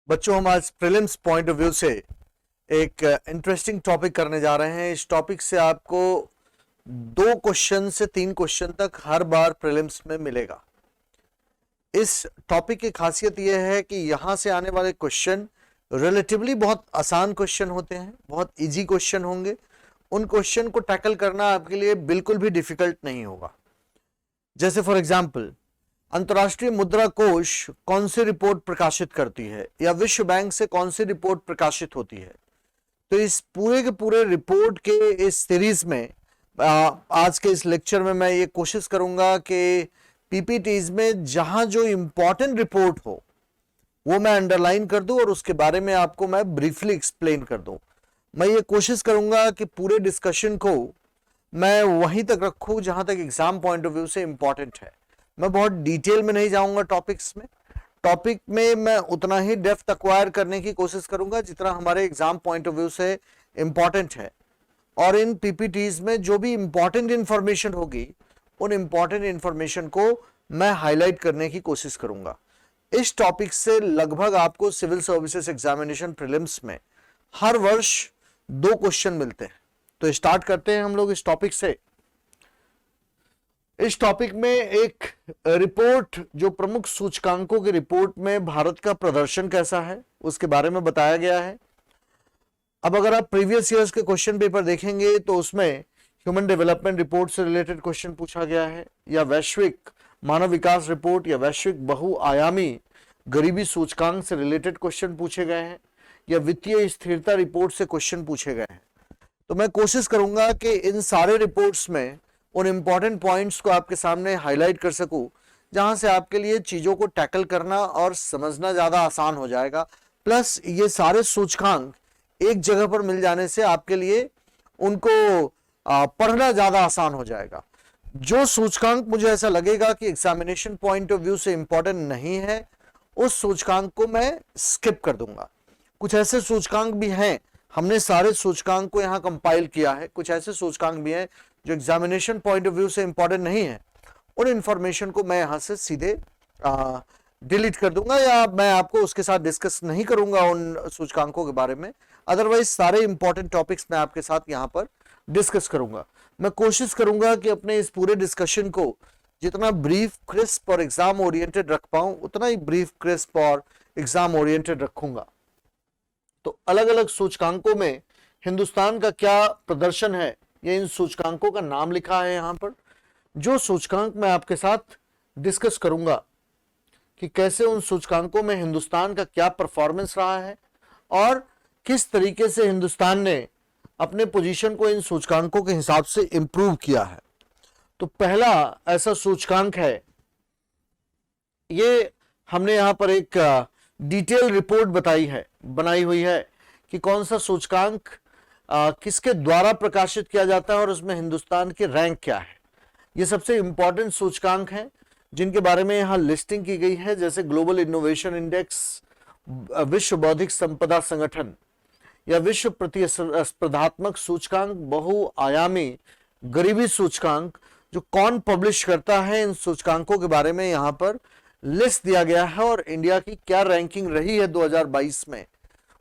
बच्चों, हम आज प्रीलिम्स पॉइंट ऑफ व्यू से एक इंटरेस्टिंग टॉपिक करने जा रहे हैं। इस टॉपिक से आपको 2 क्वेश्चन से 3 क्वेश्चन तक हर बार प्रीलिम्स में मिलेगा। इस टॉपिक की खासियत यह है कि यहां से आने वाले क्वेश्चन रिलेटिवली बहुत आसान क्वेश्चन होते हैं, बहुत इजी क्वेश्चन होंगे। उन क्वेश्चन को टैकल करना आपके लिए बिल्कुल भी डिफिकल्ट नहीं होगा। जैसे फॉर एग्जाम्पल, अंतर्राष्ट्रीय मुद्रा कोष कौन सी रिपोर्ट प्रकाशित करती है या विश्व बैंक से कौन सी रिपोर्ट प्रकाशित होती है। तो इस पूरे के पूरे रिपोर्ट के इस सीरीज में आज के इस लेक्चर में मैं ये कोशिश करूंगा कि पीपीटीज में जहां जो इंपॉर्टेंट रिपोर्ट हो वो मैं अंडरलाइन कर दूं और उसके बारे में आपको मैं ब्रीफली एक्सप्लेन कर दूं। मैं ये कोशिश करूंगा कि पूरे डिस्कशन को मैं वहीं तक रखूं जहां तक एग्जाम पॉइंट ऑफ व्यू से इंपॉर्टेंट है। मैं बहुत डिटेल में नहीं जाऊंगा टॉपिक्स में। टॉपिक में मैं उतना ही डेप्थ एक्वायर करने की कोशिश करूंगा जितना हमारे एग्जाम पॉइंट ऑफ व्यू से इंपॉर्टेंट है। और इन पीपीटीज में जो भी इंपॉर्टेंट इंफॉर्मेशन होगी उन इंपॉर्टेंट इंफॉर्मेशन को मैं हाईलाइट करने की कोशिश करूंगा। इस टॉपिक से लगभग आपको सिविल सर्विसेज एग्जामिनेशन प्रीलिम्स में हर वर्ष 2 क्वेश्चन मिलते हैं। तो स्टार्ट करते हैं हम लोग इस टॉपिक से। इस टॉपिक में एक रिपोर्ट, जो प्रमुख सूचकांकों की रिपोर्ट में भारत का प्रदर्शन कैसा है उसके बारे में बताया गया है। अब अगर आप प्रीवियस ईयर्स के क्वेश्चन पेपर देखेंगे तो उसमें ह्यूमन डेवलपमेंट रिपोर्ट से रिलेटेड क्वेश्चन पूछा गया है, या वैश्विक मानव विकास रिपोर्ट या वैश्विक बहुआयामी गरीबी सूचकांक से रिलेटेड क्वेश्चन पूछे गए हैं, या वित्तीय स्थिरता रिपोर्ट से क्वेश्चन पूछे गए हैं। तो मैं कोशिश करूंगा कि इन सारे रिपोर्ट्स में उन इंपॉर्टेंट पॉइंट्स को आपके सामने हाईलाइट कर सकूं जहां से आपके लिए चीजों को टैकल करना और समझना ज्यादा आसान हो जाएगा। प्लस ये सारे सूचकांक एक जगह पर मिल जाने से आपके लिए उनको पढ़ना ज्यादा आसान हो जाएगा। जो सूचकांक मुझे ऐसा लगेगा कि एग्जामिनेशन पॉइंट ऑफ व्यू से इंपॉर्टेंट नहीं है उस सूचकांक को मैं स्किप कर दूंगा। कुछ ऐसे सूचकांक भी हैं, हमने सारे सूचकांक को यहां कंपाइल किया है। कुछ ऐसे सूचकांक भी हैं जो एग्जामिनेशन पॉइंट ऑफ व्यू से इंपॉर्टेंट नहीं है, उन इंफॉर्मेशन को मैं यहां से सीधे डिलीट कर दूंगा या मैं आपको उसके साथ डिस्कस नहीं करूंगा उन सूचकांकों के बारे में। अदरवाइज सारे इंपॉर्टेंट टॉपिक्स मैं आपके साथ यहां पर डिस्कस करूंगा। मैं कोशिश करूंगा कि अपने इस पूरे डिस्कशन को जितना ब्रीफ, क्रिस्प और एग्जाम ओरिएंटेड रख पाऊं उतना ही ब्रीफ, क्रिस्प और एग्जाम ओरिएंटेड रखूंगा। तो अलग अलग सूचकांकों में हिंदुस्तान का क्या प्रदर्शन है, ये इन सूचकांकों का नाम लिखा है यहां पर। जो सूचकांक मैं आपके साथ डिस्कस करूंगा कि कैसे उन सूचकांकों में हिंदुस्तान का क्या परफॉर्मेंस रहा है और किस तरीके से हिंदुस्तान ने अपने पोजीशन को इन सूचकांकों के हिसाब से इंप्रूव किया है। तो पहला ऐसा सूचकांक है, ये हमने यहां पर एक डिटेल रिपोर्ट बनाई हुई है कि कौन सा सूचकांक किसके द्वारा प्रकाशित किया जाता है और उसमें हिंदुस्तान की रैंक क्या है। ये सबसे इंपॉर्टेंट सूचकांक हैं जिनके बारे में यहां लिस्टिंग की गई है, जैसे ग्लोबल इनोवेशन इंडेक्स, विश्व बौद्धिक संपदा संगठन या विश्व प्रतिस्पर्धात्मक सूचकांक, बहुआयामी गरीबी सूचकांक। जो कौन पब्लिश करता है इन सूचकांकों के बारे में यहां पर लिस्ट दिया गया है और इंडिया की क्या रैंकिंग रही है 2022 में,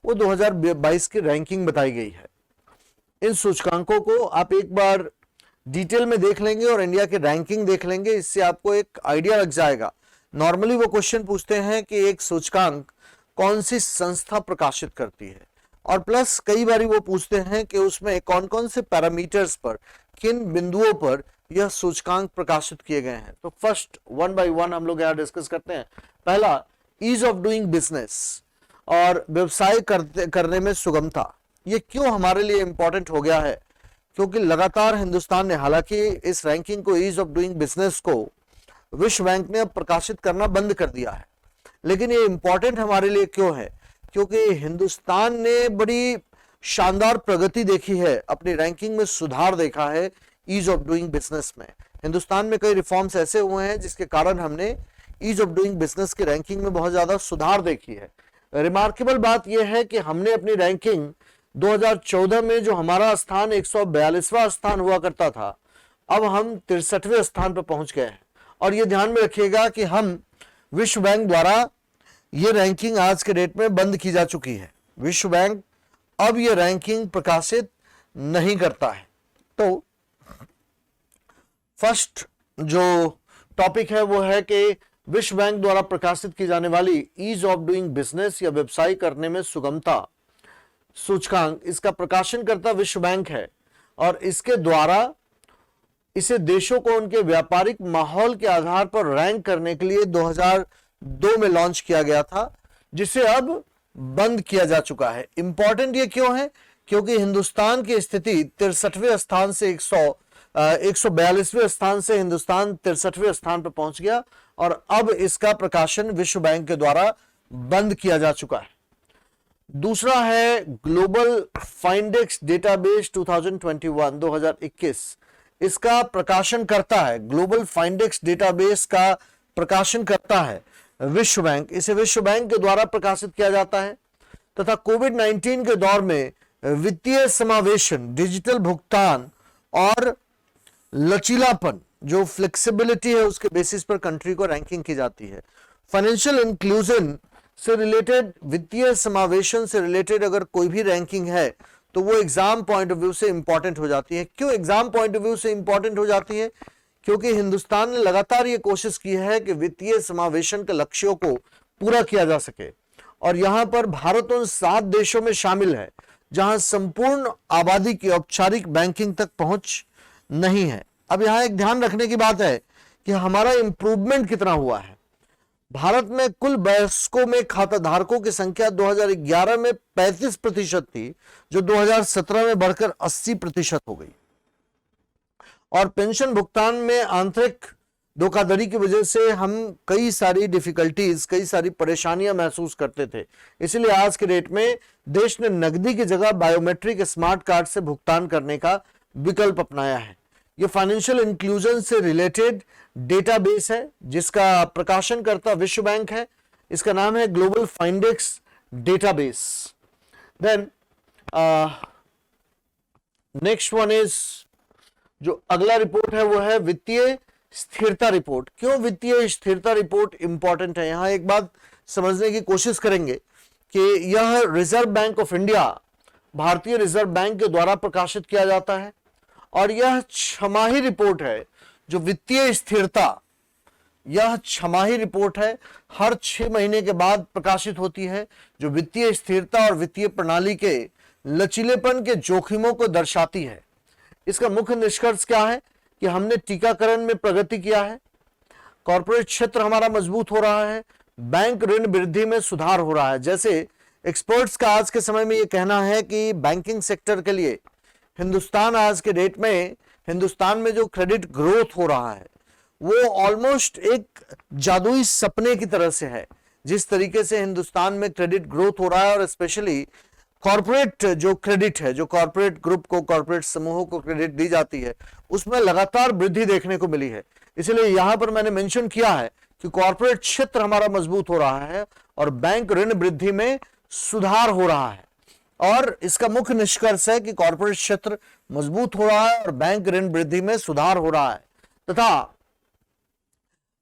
वो 2022 की रैंकिंग बताई गई है। इन सूचकांकों को आप एक बार डिटेल में देख लेंगे और इंडिया की रैंकिंग देख लेंगे, इससे आपको एक आइडिया लग जाएगा। नॉर्मली वो क्वेश्चन पूछते हैं कि एक सूचकांक कौन सी संस्था प्रकाशित करती है, और प्लस कई बार वो पूछते हैं कि उसमें कौन कौन से पैरामीटर्स पर, किन बिंदुओं पर यह सूचकांक प्रकाशित किए गए हैं। तो फर्स्ट वन बाय वन हम लोग यहां डिस्कस करते हैं। पहला, ईज ऑफ डूइंग बिजनेस और व्यवसाय करने में सुगमता। ये क्यों हमारे लिए इंपॉर्टेंट हो गया है, क्योंकि लगातार हिंदुस्तान ने, हालांकि इस रैंकिंग को, ईज ऑफ डूइंग बिजनेस को विश्व बैंक ने अब प्रकाशित करना बंद कर दिया है, लेकिन ये इंपॉर्टेंट हमारे लिए क्यों है, क्योंकि हिंदुस्तान ने बड़ी शानदार प्रगति देखी है, अपनी रैंकिंग में सुधार देखा है ईज ऑफ डूइंग बिजनेस में। हिंदुस्तान में कई रिफॉर्म्स ऐसे हुए हैं जिसके कारण हमने ईज ऑफ डूइंग बिजनेस की रैंकिंग में बहुत ज्यादा सुधार देखी है। रिमार्केबल बात यह है कि हमने अपनी रैंकिंग 2014 में, जो हमारा स्थान 142वां स्थान हुआ करता था, अब हम 63वें स्थान पर पहुंच गए हैं। और यह ध्यान में रखिएगा कि हम विश्व बैंक द्वारा ये रैंकिंग आज के डेट में बंद की जा चुकी है। विश्व बैंक अब ये रैंकिंग प्रकाशित नहीं करता है। तो फर्स्ट जो टॉपिक है वो है कि विश्व बैंक द्वारा प्रकाशित की जाने वाली ईज ऑफ डूइंग बिजनेस या व्यवसाय करने में सुगमता सूचकांक, इसका प्रकाशनकर्ता विश्व बैंक है और इसके द्वारा इसे देशों को उनके व्यापारिक माहौल के आधार पर रैंक करने के लिए 2002 में लॉन्च किया गया था, जिसे अब बंद किया जा चुका है। इंपॉर्टेंट ये क्यों है? क्योंकि हिंदुस्तान की स्थिति 63वें स्थान से 142वें स्थान से हिंदुस्तान 63वें स्थान पर पहुंच गया और अब इसका प्रकाशन विश्व बैंक के द्वारा बंद किया जा चुका है। दूसरा है ग्लोबल फाइंडेक्स डेटाबेस 2021 इसका प्रकाशन करता है, ग्लोबल फाइंडेक्स डेटाबेस का प्रकाशन करता है विश्व बैंक। इसे विश्व बैंक के द्वारा प्रकाशित किया जाता है तथा कोविड-19 के दौर में वित्तीय समावेशन, डिजिटल भुगतान और लचीलापन, जो फ्लेक्सिबिलिटी है, उसके बेसिस पर कंट्री को रैंकिंग की जाती है। फाइनेंशियल इंक्लूजन से रिलेटेड, वित्तीय समावेशन से रिलेटेड अगर कोई भी रैंकिंग है तो वो एग्जाम पॉइंट ऑफ व्यू से इंपॉर्टेंट हो जाती है। क्यों एग्जाम पॉइंट ऑफ व्यू से इंपॉर्टेंट हो जाती है? क्योंकि हिंदुस्तान ने लगातार ये कोशिश की है कि वित्तीय समावेशन के लक्ष्यों को पूरा किया जा सके और यहां पर भारत उन 7 देशों में शामिल है जहां संपूर्ण आबादी की औपचारिक बैंकिंग तक पहुंच नहीं है। अब यहां एक ध्यान रखने की बात है कि हमारा इंप्रूवमेंट कितना हुआ है। भारत में कुल वयस्कों में खाता धारकों की संख्या 2011 में 35% थी, जो 2017 में बढ़कर 80% हो गई और पेंशन भुगतान में आंतरिक धोखाधड़ी की वजह से हम कई सारी डिफिकल्टीज, कई सारी परेशानियां महसूस करते थे। इसलिए आज के डेट में देश ने नकदी की जगह बायोमेट्रिक स्मार्ट कार्ड से भुगतान करने का विकल्प अपनाया है। ये फाइनेंशियल इंक्लूजन से रिलेटेड डेटाबेस है जिसका प्रकाशन करता विश्व बैंक है। इसका नाम है global Findex database. Then next one is, जो अगला रिपोर्ट है वो है वित्तीय स्थिरता रिपोर्ट। क्यों वित्तीय स्थिरता रिपोर्ट इंपॉर्टेंट है? यहां एक बात समझने की कोशिश करेंगे कि यह रिजर्व बैंक ऑफ इंडिया, भारतीय रिजर्व बैंक के द्वारा प्रकाशित किया जाता है और यह छमाही रिपोर्ट है जो वित्तीय स्थिरता, यह छमाही रिपोर्ट है, हर 6 महीने के बाद प्रकाशित होती है, जो वित्तीय स्थिरता और वित्तीय प्रणाली के लचीलेपन के जोखिमों को दर्शाती है। इसका मुख्य निष्कर्ष क्या है कि हमने टीकाकरण में प्रगति किया है, कॉर्पोरेट क्षेत्र हमारा मजबूत हो रहा है, बैंक ऋण वृद्धि में सुधार हो रहा है। जैसे एक्सपर्ट्स का आज के समय में यह कहना है कि बैंकिंग सेक्टर के लिए हिंदुस्तान, आज के डेट में हिंदुस्तान में जो क्रेडिट ग्रोथ हो रहा है वो ऑलमोस्ट एक जादुई सपने की तरह से है। जिस तरीके से हिंदुस्तान में क्रेडिट ग्रोथ हो रहा है और स्पेशली कॉर्पोरेट जो क्रेडिट है, जो कॉर्पोरेट ग्रुप को, कॉर्पोरेट समूहों को क्रेडिट दी जाती है, उसमें लगातार वृद्धि देखने को मिली है। इसलिए यहां पर मैंने मेंशन किया है कि कॉर्पोरेट क्षेत्र हमारा मजबूत हो रहा है और बैंक ऋण वृद्धि में सुधार हो रहा है और इसका मुख्य निष्कर्ष है कि कॉर्पोरेट क्षेत्र मजबूत हो रहा है और बैंक ऋण वृद्धि में सुधार हो रहा है तथा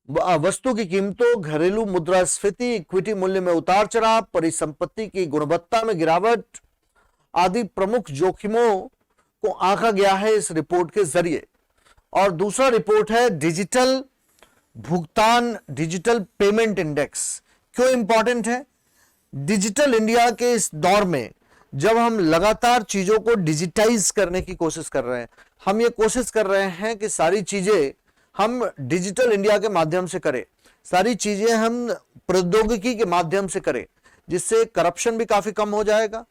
वस्तु की कीमतों, घरेलू मुद्रास्फीति, इक्विटी मूल्य में उतार चढ़ाव, परिसंपत्ति की गुणवत्ता में गिरावट आदि प्रमुख जोखिमों को आंका गया है इस रिपोर्ट के जरिए। और दूसरा रिपोर्ट है डिजिटल भुगतान, डिजिटल पेमेंट इंडेक्स। क्यों इंपॉर्टेंट है? डिजिटल इंडिया के इस दौर में जब हम लगातार चीजों को डिजिटाइज करने की कोशिश कर रहे हैं, हम ये कोशिश कर रहे हैं कि सारी चीजें हम डिजिटल इंडिया के माध्यम से करें, सारी चीजें हम प्रौद्योगिकी के माध्यम से करें, जिससे करप्शन भी काफी कम हो जाएगा,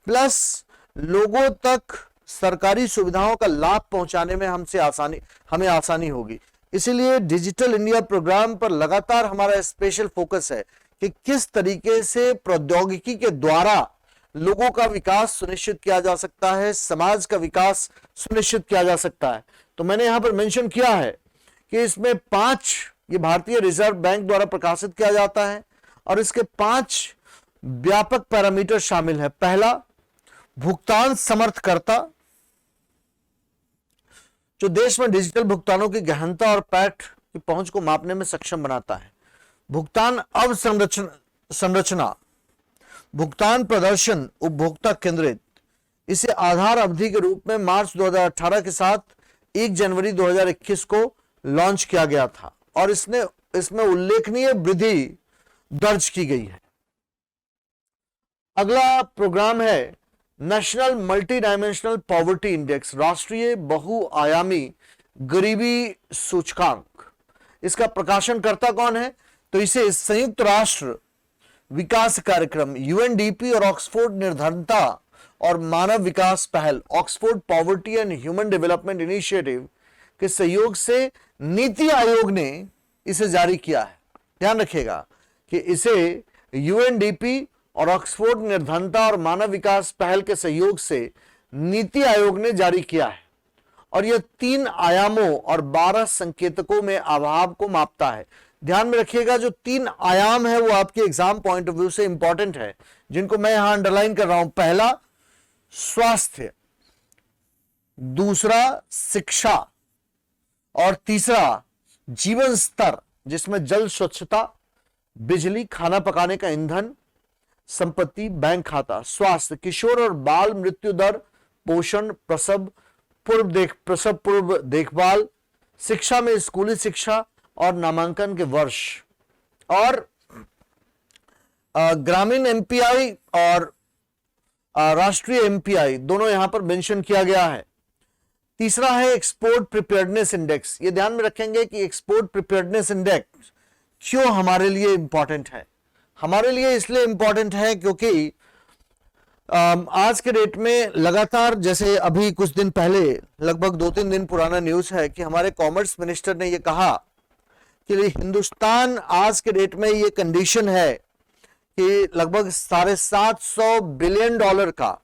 प्लस लोगों तक सरकारी सुविधाओं का लाभ पहुंचाने में हमें आसानी होगी। इसीलिए डिजिटल इंडिया प्रोग्राम पर लगातार हमारा स्पेशल फोकस है कि किस तरीके से प्रौद्योगिकी के द्वारा लोगों का विकास सुनिश्चित किया जा सकता है, समाज का विकास सुनिश्चित किया जा सकता है। तो मैंने यहां पर मेंशन किया है कि इसमें 5, ये भारतीय रिजर्व बैंक द्वारा प्रकाशित किया जाता है और इसके 5 व्यापक पैरामीटर शामिल है। पहला, भुगतान समर्थकर्ता, जो देश में डिजिटल भुगतानों की गहनता और पैठ की पहुंच को मापने में सक्षम बनाता है। भुगतान संरचना, भुगतान प्रदर्शन उपभोक्ता केंद्रित, इसे आधार अवधि के रूप में मार्च 2018 के साथ 1 जनवरी 2021 को लॉन्च किया गया था और इसमें उल्लेखनीय वृद्धि दर्ज की गई है। अगला प्रोग्राम है national multi dimensional poverty index, राष्ट्रीय बहुआयामी गरीबी सूचकांक। इसका प्रकाशन करता कौन है? तो इसे संयुक्त राष्ट्र विकास कार्यक्रम यूएनडीपी और ऑक्सफोर्ड निर्धनता और मानव विकास पहल Oxford poverty and human development initiative के सहयोग से नीति आयोग ने इसे जारी किया है। ध्यान रखिएगा कि इसे यूएनडीपी और ऑक्सफोर्ड निर्धनता और मानव विकास पहल के सहयोग से नीति आयोग ने जारी किया है और यह 3 आयामों और 12 संकेतकों में अभाव को मापता है। ध्यान में रखिएगा, जो 3 आयाम है वो आपके एग्जाम पॉइंट ऑफ व्यू से इंपॉर्टेंट है, जिनको मैं यहां अंडरलाइन कर रहा हूं। पहला स्वास्थ्य, दूसरा शिक्षा और तीसरा जीवन स्तर, जिसमें जल, स्वच्छता, बिजली, खाना पकाने का ईंधन, संपत्ति, बैंक खाता। स्वास्थ्य, किशोर और बाल मृत्यु दर, पोषण, प्रसव पूर्व देखभाल, शिक्षा में स्कूली शिक्षा और नामांकन के वर्ष, और ग्रामीण एमपीआई और राष्ट्रीय एमपीआई दोनों यहां पर मेंशन किया गया है। तीसरा है एक्सपोर्ट प्रिपेयर्डनेस इंडेक्स। ये ध्यान में रखेंगे कि एक्सपोर्ट प्रिपेयर्डनेस इंडेक्स क्यों हमारे लिए इंपॉर्टेंट है। हमारे लिए इसलिए इंपॉर्टेंट है क्योंकि आज के डेट में लगातार, जैसे अभी कुछ दिन पहले, लगभग 2-3 दिन पुराना न्यूज है कि हमारे कॉमर्स मिनिस्टर ने यह कहा कि हिंदुस्तान आज के डेट में ये कंडीशन है कि लगभग $750 बिलियन का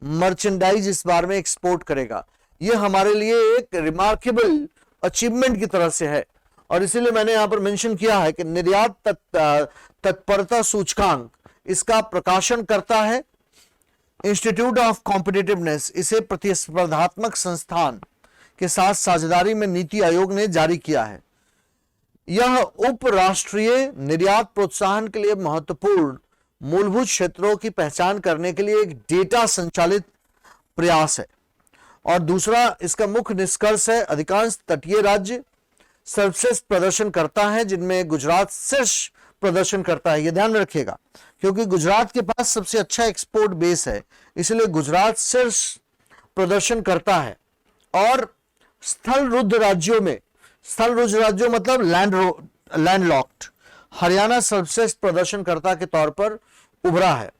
मर्चेंडाइज इस बार में एक्सपोर्ट करेगा। ये हमारे लिए एक रिमार्केबल अचीवमेंट की तरह से है और इसीलिए मैंने यहां पर मेंशन किया है कि निर्यात तत्परता सूचकांक इसका प्रकाशन करता है इंस्टीट्यूट ऑफ कॉम्पिटिटिवनेस। इसे प्रतिस्पर्धात्मक संस्थान के साथ साझेदारी में नीति आयोग ने जारी किया है। यह उपराष्ट्रीय निर्यात प्रोत्साहन के लिए महत्वपूर्ण मूलभूत क्षेत्रों की पहचान करने के लिए एक डेटा संचालित प्रयास है। और दूसरा इसका मुख्य निष्कर्ष है, अधिकांश तटीय राज्य सर्वश्रेष्ठ प्रदर्शन करता है, जिनमें गुजरात शीर्ष प्रदर्शन करता है। यह ध्यान में रखिएगा क्योंकि गुजरात के पास सबसे अच्छा एक्सपोर्ट बेस है, इसलिए गुजरात शीर्ष प्रदर्शन करता है। और स्थलरुद्ध राज्यों मतलब लैंडलॉक्ड, हरियाणा सर्वश्रेष्ठ प्रदर्शनकर्ता के तौर पर उभरा है।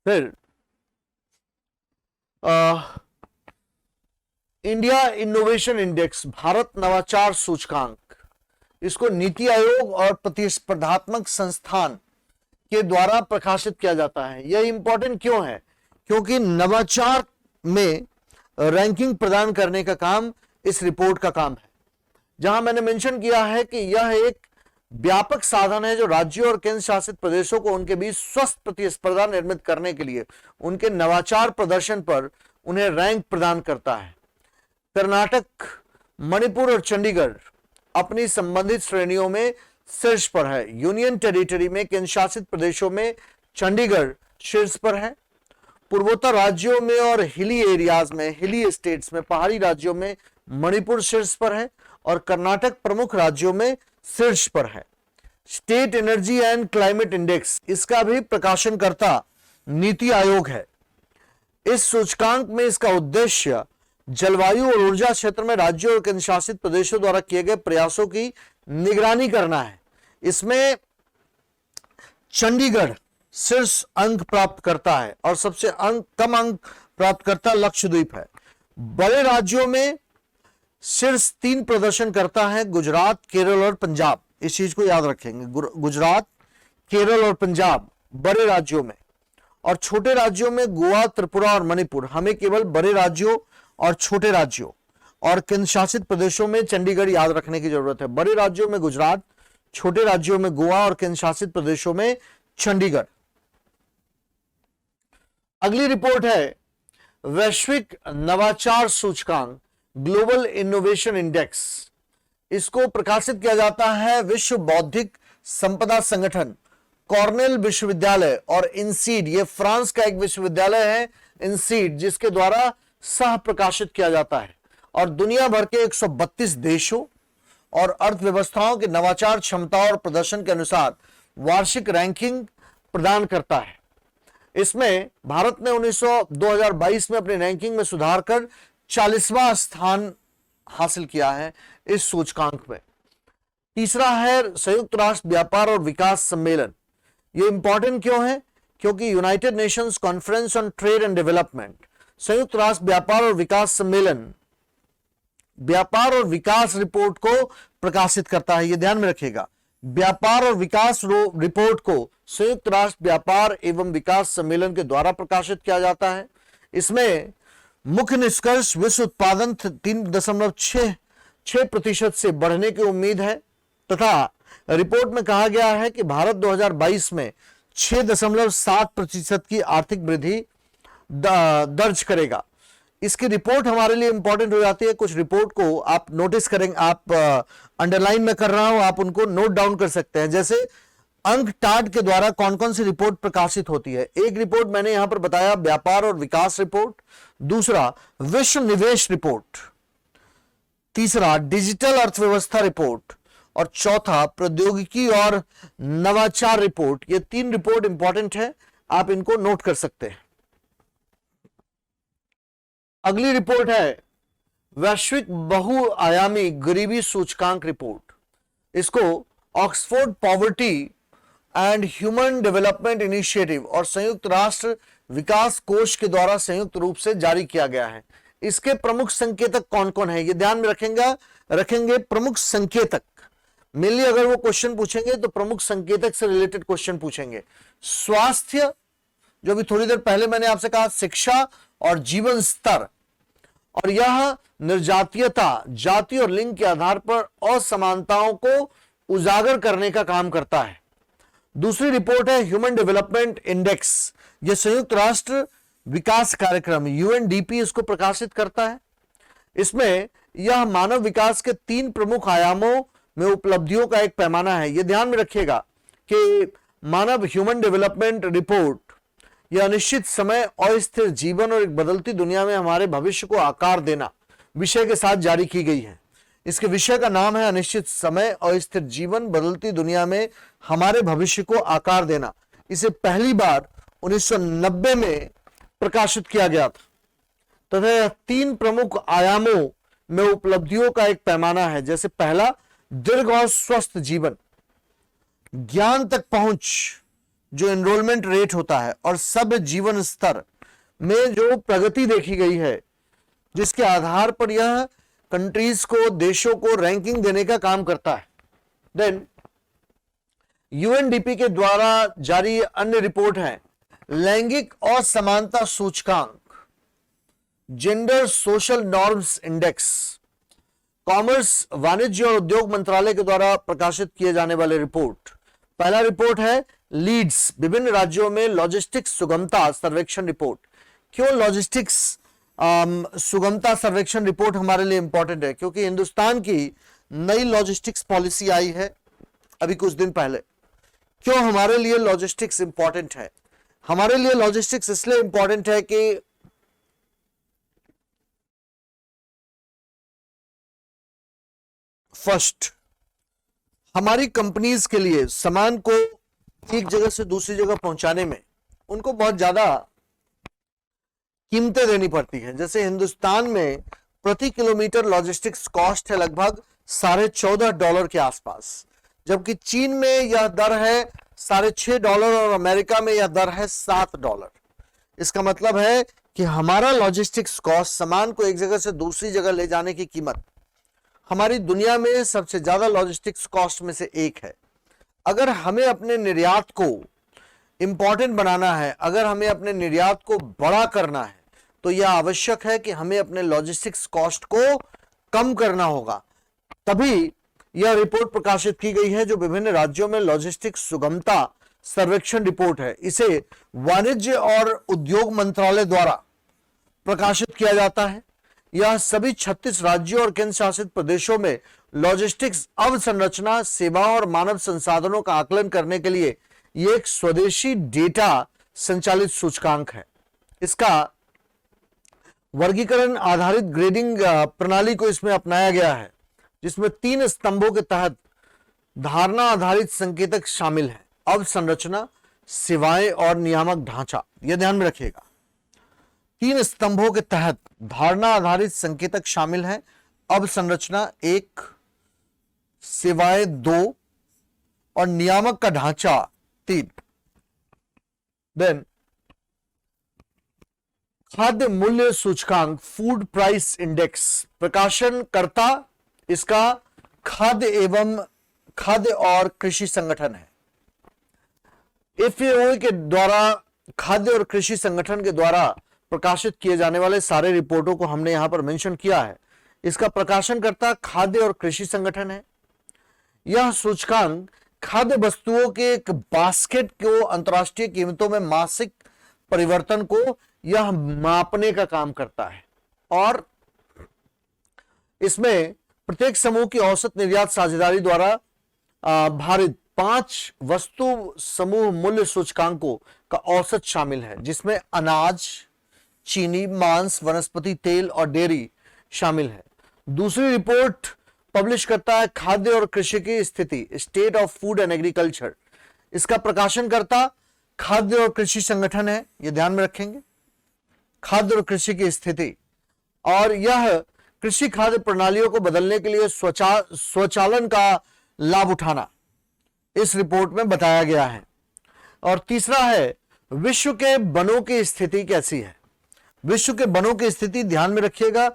फिर इंडिया इनोवेशन इंडेक्स, भारत नवाचार सूचकांक, इसको नीति आयोग और प्रतिस्पर्धात्मक संस्थान के द्वारा प्रकाशित किया जाता है। यह इंपॉर्टेंट क्यों है? क्योंकि नवाचार में रैंकिंग प्रदान करने का काम इस रिपोर्ट का काम है, जहां मैंने मेंशन किया है कि यह एक व्यापक साधन है जो राज्यों और केंद्र शासित प्रदेशों को उनके बीच स्वस्थ प्रतिस्पर्धा निर्मित करने के लिए उनके नवाचार प्रदर्शन पर उन्हें रैंक प्रदान करता है। कर्नाटक, मणिपुर और चंडीगढ़ अपनी संबंधित श्रेणियों में शीर्ष पर है। यूनियन टेरिटरी में केंद्र शासित प्रदेशों में चंडीगढ़ शीर्ष पर है। पूर्वोत्तर राज्यों में और हिली एरियाज में, हिली स्टेट्स में, पहाड़ी राज्यों में मणिपुर शीर्ष पर है और कर्नाटक प्रमुख राज्यों में शीर्ष पर है। State energy and climate index, इसका भी प्रकाशनकर्ता नीति आयोग है। इस सूचकांक में इसका उद्देश्य जलवायु और ऊर्जा क्षेत्र में राज्यों और केंद्र शासित प्रदेशों द्वारा किए गए प्रयासों की निगरानी करना है। इसमें चंडीगढ़ शीर्ष अंक प्राप्त करता है और सबसे कम अंक प्राप्त करता लक्षद्वीप है। बड़े राज्यों में शीर्ष 3 प्रदर्शन करता है गुजरात, केरल और पंजाब। इस चीज को याद रखेंगे, गुजरात, केरल और पंजाब बड़े राज्यों में, और छोटे राज्यों में गोवा, त्रिपुरा और मणिपुर। हमें केवल बड़े राज्यों और छोटे राज्यों और केंद्र शासित प्रदेशों में चंडीगढ़ याद रखने की जरूरत है। बड़े राज्यों में गुजरात, छोटे राज्यों में गोवा और केंद्र शासित प्रदेशों में चंडीगढ़। अगली रिपोर्ट है वैश्विक नवाचार सूचकांक, ग्लोबल इनोवेशन इंडेक्स। इसको प्रकाशित किया जाता है विश्व बौद्धिक संपदा संगठन कॉर्नेल विश्वविद्यालय और इनसीड, ये फ्रांस का एक विश्वविद्यालय है इनसीड, जिसके द्वारा सह प्रकाशित किया जाता है और दुनिया भर के 132 देशों और अर्थव्यवस्थाओं के नवाचार क्षमता और प्रदर्शन के अनुसार वार्षिक रैंकिंग प्रदान करता है। इसमें भारत ने 2022 में अपनी रैंकिंग में सुधार कर 40वां स्थान हासिल किया है इस सूचकांक में। तीसरा है संयुक्त राष्ट्र व्यापार और विकास सम्मेलन। ये इंपॉर्टेंट क्यों है? क्योंकि United Nations conference on trade and development, संयुक्त राष्ट्र व्यापार और विकास सम्मेलन व्यापार और विकास रिपोर्ट को प्रकाशित करता है। यह ध्यान में रखिएगा, व्यापार और विकास रिपोर्ट को संयुक्त राष्ट्र व्यापार एवं विकास सम्मेलन के द्वारा प्रकाशित किया जाता है। इसमें मुख्य निष्कर्ष विश्व उत्पादन 3.6% से बढ़ने की उम्मीद है तथा रिपोर्ट में कहा गया है कि भारत 2022 में 6.7% की आर्थिक वृद्धि दर्ज करेगा। इसकी रिपोर्ट हमारे लिए इंपॉर्टेंट हो जाती है। कुछ रिपोर्ट को आप नोटिस करेंगे, आप अंडरलाइन में कर रहा हूं, आप उनको नोट डाउन कर सकते हैं। जैसे अंकटाड के द्वारा कौन कौन सी रिपोर्ट प्रकाशित होती है। एक रिपोर्ट मैंने यहां पर बताया, व्यापार और विकास रिपोर्ट। दूसरा विश्व निवेश रिपोर्ट। तीसरा डिजिटल अर्थव्यवस्था रिपोर्ट और चौथा प्रौद्योगिकी और नवाचार रिपोर्ट। ये 3 रिपोर्ट इंपॉर्टेंट है, आप इनको नोट कर सकते हैं। अगली रिपोर्ट है वैश्विक बहुआयामी गरीबी सूचकांक रिपोर्ट। इसको Oxford poverty and human development initiative और संयुक्त राष्ट्र विकास कोष के द्वारा संयुक्त रूप से जारी किया गया है। इसके प्रमुख संकेतक कौन कौन है, ये ध्यान में रखेंगे। प्रमुख संकेतक मेनली अगर वो क्वेश्चन पूछेंगे तो प्रमुख संकेतक से रिलेटेड क्वेश्चन पूछेंगे। स्वास्थ्य, जो भी थोड़ी देर पहले मैंने आपसे कहा, शिक्षा और जीवन स्तर, और यह निर्जातीयता, जाति और लिंग के आधार पर असमानताओं को उजागर करने का काम करता है। दूसरी रिपोर्ट है ह्यूमन डेवलपमेंट इंडेक्स। यह संयुक्त राष्ट्र विकास कार्यक्रम यूएनडीपी इसको प्रकाशित करता है। इसमें यह मानव विकास के 3 प्रमुख आयामों में उपलब्धियों का एक पैमाना है। यह ध्यान में रखिएगा कि मानव ह्यूमन डेवलपमेंट रिपोर्ट यह अनिश्चित समय, अस्थिर जीवन और एक बदलती दुनिया में हमारे भविष्य को आकार देना विषय के साथ जारी की गई है। इसके विषय का नाम है अनिश्चित समय, अस्थिर जीवन, बदलती दुनिया में हमारे भविष्य को आकार देना। इसे पहली बार 1990 में प्रकाशित किया गया था तथा यह 3 प्रमुख आयामों में उपलब्धियों का एक पैमाना है। जैसे पहला, दीर्घ और स्वस्थ जीवन, ज्ञान तक पहुंच जो एनरोलमेंट रेट होता है, और सभ्य जीवन स्तर में जो प्रगति देखी गई है, जिसके आधार पर यह कंट्रीज को, देशों को रैंकिंग देने का काम करता है। देन यूएनडीपी के द्वारा जारी अन्य रिपोर्ट है लैंगिक असमानता सूचकांक, gender social norms index. Commerce, वाणिज्य और उद्योग मंत्रालय के द्वारा प्रकाशित किए जाने वाले रिपोर्ट। पहला रिपोर्ट है लीड्स, विभिन्न राज्यों में लॉजिस्टिक्स सुगमता सर्वेक्षण रिपोर्ट। क्यों लॉजिस्टिक्स सुगमता सर्वेक्षण रिपोर्ट हमारे लिए इंपॉर्टेंट है? क्योंकि हिंदुस्तान की नई लॉजिस्टिक्स पॉलिसी आई है अभी कुछ दिन पहले। क्यों हमारे लिए लॉजिस्टिक्स इंपॉर्टेंट है? हमारे लिए लॉजिस्टिक्स इसलिए इंपॉर्टेंट है कि फर्स्ट, हमारी कंपनीज के लिए सामान को एक जगह से दूसरी जगह पहुंचाने में उनको बहुत ज्यादा कीमतें देनी पड़ती हैं। जैसे हिंदुस्तान में प्रति किलोमीटर लॉजिस्टिक्स कॉस्ट है लगभग $14.5 के आसपास, जबकि चीन में यह दर है $6.5 और अमेरिका में यह दर है $7। इसका मतलब है कि हमारा लॉजिस्टिक्स कॉस्ट, सामान को एक जगह से दूसरी जगह ले जाने की कीमत, हमारी दुनिया में सबसे ज्यादा लॉजिस्टिक्स कॉस्ट में से एक है। अगर हमें अपने निर्यात को इंपॉर्टेंट बनाना है, अगर हमें अपने निर्यात को बड़ा करना है, तो यह आवश्यक है कि हमें अपने लॉजिस्टिक्स कॉस्ट को कम करना होगा। तभी यह रिपोर्ट प्रकाशित की गई है जो विभिन्न राज्यों में लॉजिस्टिक्स सुगमता सर्वेक्षण रिपोर्ट है। इसे वाणिज्य और उद्योग मंत्रालय द्वारा प्रकाशित किया जाता है। यह सभी 36 राज्यों और केंद्र शासित प्रदेशों में लॉजिस्टिक्स अवसंरचना, सेवाओं और मानव संसाधनों का आकलन करने के लिए ये एक स्वदेशी डेटा संचालित सूचकांक है। इसका वर्गीकरण आधारित ग्रेडिंग प्रणाली को इसमें अपनाया गया है, जिसमें 3 स्तंभों के तहत धारणा आधारित संकेतक शामिल हैं: अवसंरचना, सेवाएं और नियामक ढांचा। यह ध्यान में रखिएगा, 3 स्तंभों के तहत धारणा आधारित संकेतक शामिल हैं: अवसंरचना 1, सेवाएं 2 और नियामक का ढांचा 3। देन खाद्य मूल्य सूचकांक, फूड प्राइस इंडेक्स, प्रकाशनकर्ता इसका खाद्य और कृषि संगठन है। FAO के द्वारा, खाद्य और कृषि संगठन के द्वारा प्रकाशित किए जाने वाले सारे रिपोर्टों को हमने यहां पर मेंशन किया है। इसका प्रकाशनकर्ता खाद्य और कृषि संगठन है। यह सूचकांक खाद्य वस्तुओं के एक बास्केट को अंतर्राष्ट्रीय कीमतों में मासिक परिवर्तन को यह मापने का काम करता है, और इसमें प्रत्येक समूह की औसत निर्यात साझेदारी द्वारा भारित 5 वस्तु समूह मूल्य सूचकांकों का औसत शामिल है, जिसमें अनाज, चीनी, मांस, वनस्पति तेल और डेयरी शामिल है। दूसरी रिपोर्ट पब्लिश करता है खाद्य और कृषि की स्थिति, state of food and agriculture. इसका प्रकाशनकर्ता खाद्य और कृषि संगठन है, यह ध्यान में रखेंगे, खाद्य और कृषि की स्थिति। और यह कृषि खाद्य प्रणालियों को बदलने के लिए स्वचालन का लाभ उठाना इस रिपोर्ट में बताया गया है। और तीसरा है विश्व के वनों की स्थिति कैसी है। विश्व के वनों की स्थिति ध्यान में रखिएगा,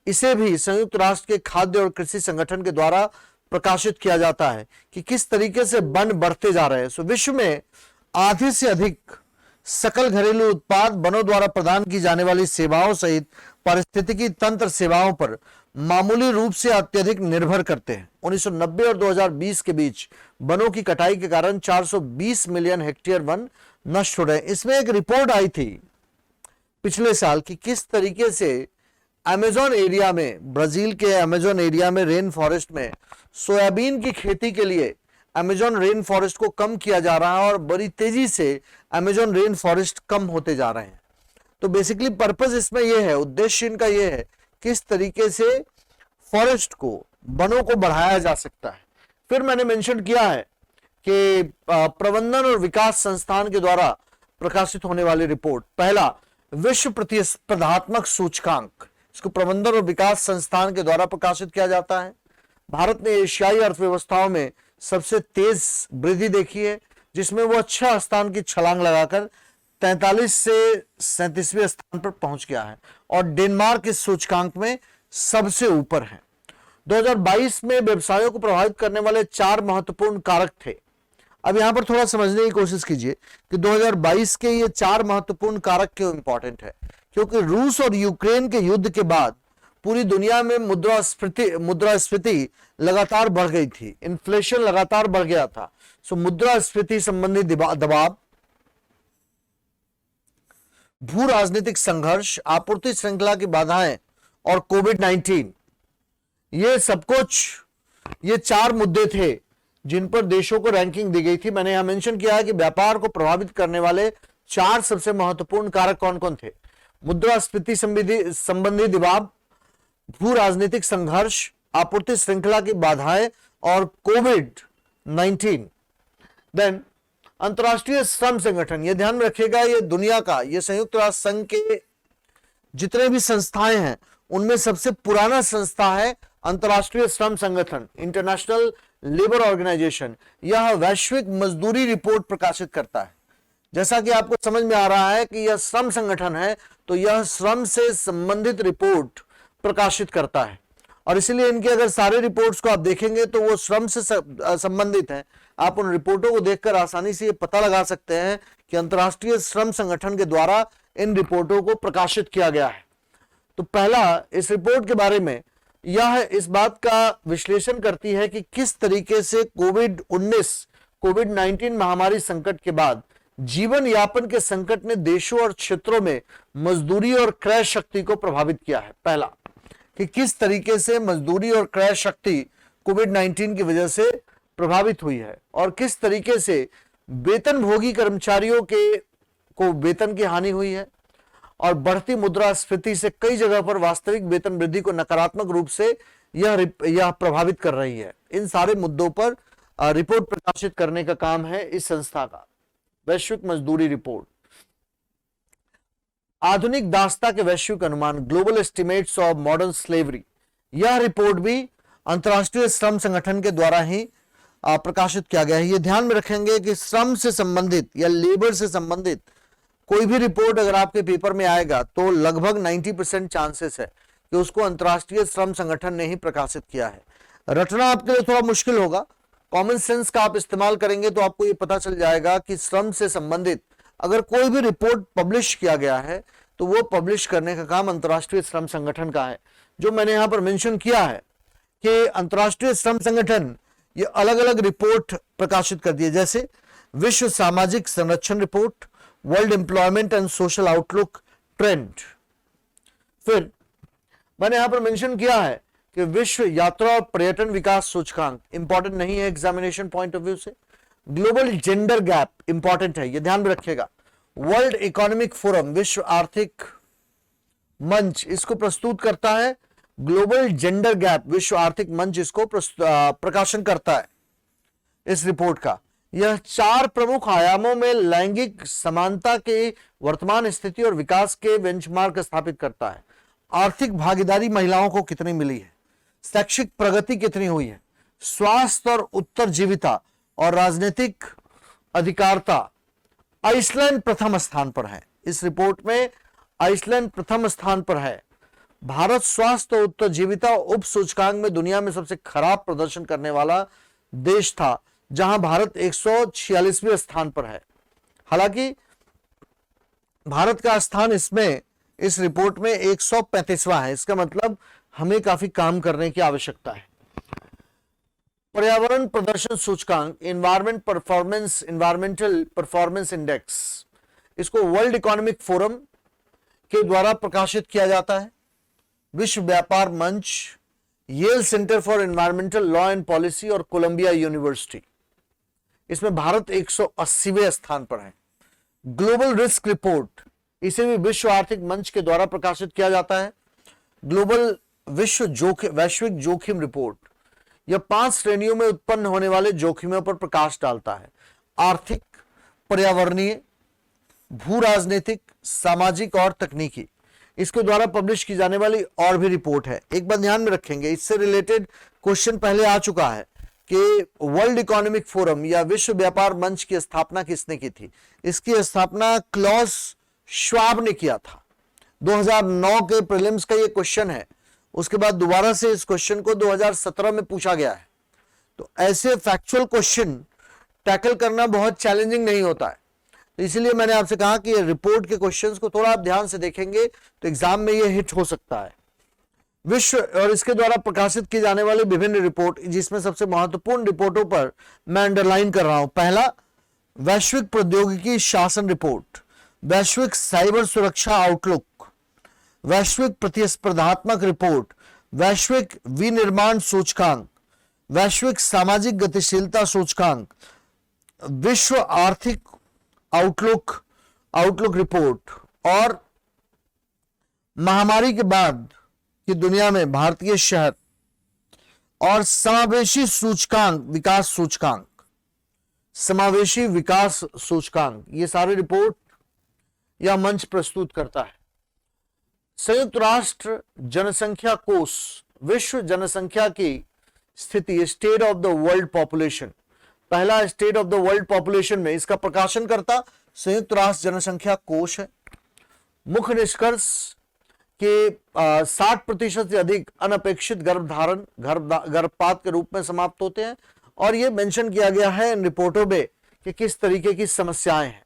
इसे भी संयुक्त राष्ट्र के खाद्य और कृषि संगठन के द्वारा प्रकाशित किया जाता है कि किस तरीके से वन बढ़ते जा रहे हैं। सो विश्व में आधे से अधिक सकल घरेलू उत्पाद वनों द्वारा प्रदान की जाने वाली सेवाओं सहित पारिस्थितिकी तंत्र सेवाओं पर मामूली रूप से अत्यधिक निर्भर करते हैं। 1990 और 2020 के बीच वनों की कटाई के कारण 420 मिलियन हेक्टेयर वन नष्ट हो रहे हैं। इसमें एक रिपोर्ट आई थी पिछले साल कि किस तरीके से अमेजोन एरिया में, ब्राजील के अमेजोन एरिया में रेन फॉरेस्ट में सोयाबीन की खेती के लिए अमेजोन रेन फॉरेस्ट को कम किया जा रहा है और बड़ी तेजी से अमेजोन रेन फॉरेस्ट कम होते जा रहे हैं। तो बेसिकली पर्पस इसमें यह है, उद्देश्य इनका यह है किस तरीके से फॉरेस्ट को, वनों को बढ़ाया जा सकता है। फिर मैंने मेंशन किया है कि प्रबंधन और विकास संस्थान के द्वारा प्रकाशित होने वाली रिपोर्ट, पहला विश्व प्रतिस्पर्धात्मक सूचकांक, इसको प्रबंधन और विकास संस्थान के द्वारा प्रकाशित किया जाता है। भारत ने एशियाई अर्थव्यवस्थाओं में सबसे तेज वृद्धि देखी है, जिसमें वो अच्छा स्थान की छलांग लगाकर 43 से 37वें स्थान पर पहुंच गया है, और डेनमार्क इस सूचकांक में सबसे ऊपर है। 2022 में व्यवसायों को प्रभावित करने वाले 4 महत्वपूर्ण कारक थे। अब यहां पर थोड़ा समझने की कोशिश कीजिए कि 2022 के ये 4 महत्वपूर्ण कारक क्यों इंपॉर्टेंट है, क्योंकि रूस और यूक्रेन के युद्ध के बाद पूरी दुनिया में मुद्रास्फीति लगातार बढ़ गई थी, इन्फ्लेशन लगातार बढ़ गया था। सो मुद्रास्फीति संबंधी दबाव, भू राजनीतिक संघर्ष, आपूर्ति श्रृंखला की बाधाएं और कोविड-19, ये सब कुछ, ये 4 मुद्दे थे जिन पर देशों को रैंकिंग दी गई थी। मैंने यहां मेंशन किया है कि व्यापार को प्रभावित करने वाले 4 सबसे महत्वपूर्ण कारक कौन कौन थे: मुद्रास्फीति संबंधी दबाव, भू राजनीतिक संघर्ष, आपूर्ति श्रृंखला की बाधाएं और कोविड-19। देन अंतर्राष्ट्रीय श्रम संगठन, यह ध्यान में रखिएगा, ये दुनिया का, ये संयुक्त राष्ट्र संघ के जितने भी संस्थाएं हैं उनमें सबसे पुराना संस्था है अंतर्राष्ट्रीय श्रम संगठन, इंटरनेशनल लेबर ऑर्गेनाइजेशन। यह वैश्विक मजदूरी रिपोर्ट प्रकाशित करता है। जैसा कि आपको समझ में आ रहा है कि यह श्रम संगठन है, तो यह श्रम से संबंधित रिपोर्ट प्रकाशित करता है, और इसलिए इनके अगर सारे रिपोर्ट्स को आप देखेंगे तो वो श्रम से संबंधित हैं। आप उन रिपोर्टों को देखकर आसानी से ये पता लगा सकते हैं कि अंतर्राष्ट्रीय श्रम संगठन के द्वारा इन रिपोर्टों को प्रकाशित किया गया है। तो पहला, इस रिपोर्ट के बारे में यह इस बात का विश्लेषण करती है कि किस तरीके से कोविड-19 महामारी संकट के बाद जीवन यापन के संकट ने देशों और क्षेत्रों में मजदूरी और क्रय शक्ति को प्रभावित किया है। पहला, कि किस तरीके से मजदूरी और क्रय शक्ति कोविड-19 की वजह से प्रभावित हुई है, और किस तरीके से वेतनभोगी कर्मचारियों के को वेतन की हानि हुई है और बढ़ती मुद्रास्फीति से कई जगह पर वास्तविक वेतन वृद्धि को नकारात्मक रूप से यह प्रभावित कर रही है। इन सारे मुद्दों पर रिपोर्ट प्रकाशित करने का काम है इस संस्था का। वैश्विक मजदूरी रिपोर्ट, आधुनिक दास्ता के वैश्विक अनुमान, global estimates of modern slavery, यह रिपोर्ट भी अंतर्राष्ट्रीय श्रम संगठन के द्वारा ही प्रकाशित किया गया है। ये ध्यान में रखेंगे कि श्रम से संबंधित या लेबर से संबंधित कोई भी रिपोर्ट अगर आपके पेपर में आएगा तो लगभग 90% चांसेस है कि उसको अंतर्राष्ट्रीय श्रम संगठन ने ही प्रकाशित किया है। रटना आपके लिए थोड़ा मुश्किल होगा, कॉमन सेंस का आप इस्तेमाल करेंगे तो आपको ये पता चल जाएगा कि श्रम से संबंधित अगर कोई भी रिपोर्ट पब्लिश किया गया है तो वो पब्लिश करने का काम अंतर्राष्ट्रीय श्रम संगठन का है। जो मैंने यहां पर मेंशन किया है कि अंतर्राष्ट्रीय श्रम संगठन ये अलग अलग रिपोर्ट प्रकाशित करती है, जैसे विश्व सामाजिक संरक्षण report, world employment and social outlook trend. फिर मैंने यहां पर मेंशन किया है कि विश्व यात्रा और पर्यटन विकास सूचकांक, इंपॉर्टेंट नहीं है एग्जामिनेशन पॉइंट ऑफ व्यू से। ग्लोबल जेंडर गैप इंपॉर्टेंट है, ये ध्यान में रखिएगा। वर्ल्ड इकोनॉमिक फोरम, विश्व आर्थिक मंच इसको प्रस्तुत करता है। ग्लोबल जेंडर गैप, विश्व आर्थिक मंच इसको प्रकाशन करता है इस रिपोर्ट का। यह 4 प्रमुख आयामों में लैंगिक समानता के वर्तमान स्थिति और विकास के बेंचमार्क स्थापित करता है। आर्थिक भागीदारी महिलाओं को कितनी मिली है, शैक्षिक प्रगति कितनी हुई है, स्वास्थ्य और उत्तरजीविता और राजनीतिक अधिकारिता। आइसलैंड प्रथम स्थान पर है इस रिपोर्ट में, आइसलैंड प्रथम स्थान पर है। भारत स्वास्थ्य और उत्तरजीविता उप सूचकांक में दुनिया में सबसे खराब प्रदर्शन करने वाला देश था, जहां भारत 146वें स्थान पर है। हालांकि भारत का स्थान इसमें इस रिपोर्ट में 135वां है, इसका मतलब हमें काफी काम करने की आवश्यकता है। पर्यावरण प्रदर्शन सूचकांक, इन्वायरमेंटल परफॉर्मेंस इंडेक्स, इसको वर्ल्ड इकोनॉमिक फोरम के द्वारा प्रकाशित किया जाता है। विश्व व्यापार मंच, Yale Center for Environmental Law and Policy और कोलंबिया यूनिवर्सिटी, इसमें भारत 180वें स्थान पर है। ग्लोबल रिस्क रिपोर्ट, इसे भी विश्व आर्थिक मंच के द्वारा प्रकाशित किया जाता है। ग्लोबल वैश्विक जोखिम रिपोर्ट, यह 5 श्रेणियों में उत्पन्न होने वाले जोखिमों पर प्रकाश डालता है। आर्थिक, पर्यावरणीय, भू राजनीतिक, सामाजिक और तकनीकी। इसके द्वारा पब्लिश की जाने वाली और भी रिपोर्ट है। एक बात ध्यान में रखेंगे, इससे रिलेटेड क्वेश्चन पहले आ चुका है कि वर्ल्ड इकोनॉमिक फोरम या विश्व व्यापार मंच की स्थापना किसने की थी। इसकी स्थापना क्लॉस श्वाब ने किया था। 2009 के प्रीलिम्स का ये क्वेश्चन है, उसके बाद दोबारा से इस क्वेश्चन को 2017 में पूछा गया है। तो ऐसे फैक्चुअल क्वेश्चन टैकल करना बहुत चैलेंजिंग नहीं होता है, तो इसीलिए मैंने आपसे कहा कि ये रिपोर्ट के क्वेश्चंस को थोड़ा आप ध्यान से देखेंगे तो एग्जाम में ये हिट हो सकता है। विश्व और इसके द्वारा प्रकाशित की जाने वाली विभिन्न रिपोर्ट, जिसमें सबसे महत्वपूर्ण रिपोर्टों पर मैं अंडरलाइन कर रहा हूं। पहला, वैश्विक प्रौद्योगिकी शासन रिपोर्ट, वैश्विक साइबर सुरक्षा आउटलुक, वैश्विक प्रतिस्पर्धात्मक रिपोर्ट, वैश्विक विनिर्माण सूचकांक, वैश्विक सामाजिक गतिशीलता सूचकांक, विश्व आर्थिक आउटलुक रिपोर्ट और महामारी के बाद की दुनिया में भारतीय शहर और समावेशी विकास सूचकांक, ये सारे रिपोर्ट यह मंच प्रस्तुत करता है। संयुक्त राष्ट्र जनसंख्या कोष, विश्व जनसंख्या की स्थिति, state of the world population, पहला state of the world population में इसका प्रकाशन करता संयुक्त राष्ट्र जनसंख्या कोष है। मुख्य निष्कर्ष कि 60% से अधिक अनपेक्षित गर्भधारण गर्भपात के रूप में समाप्त होते हैं, और यह मेंशन किया गया है इन रिपोर्टों में कि किस तरीके की समस्याएं हैं।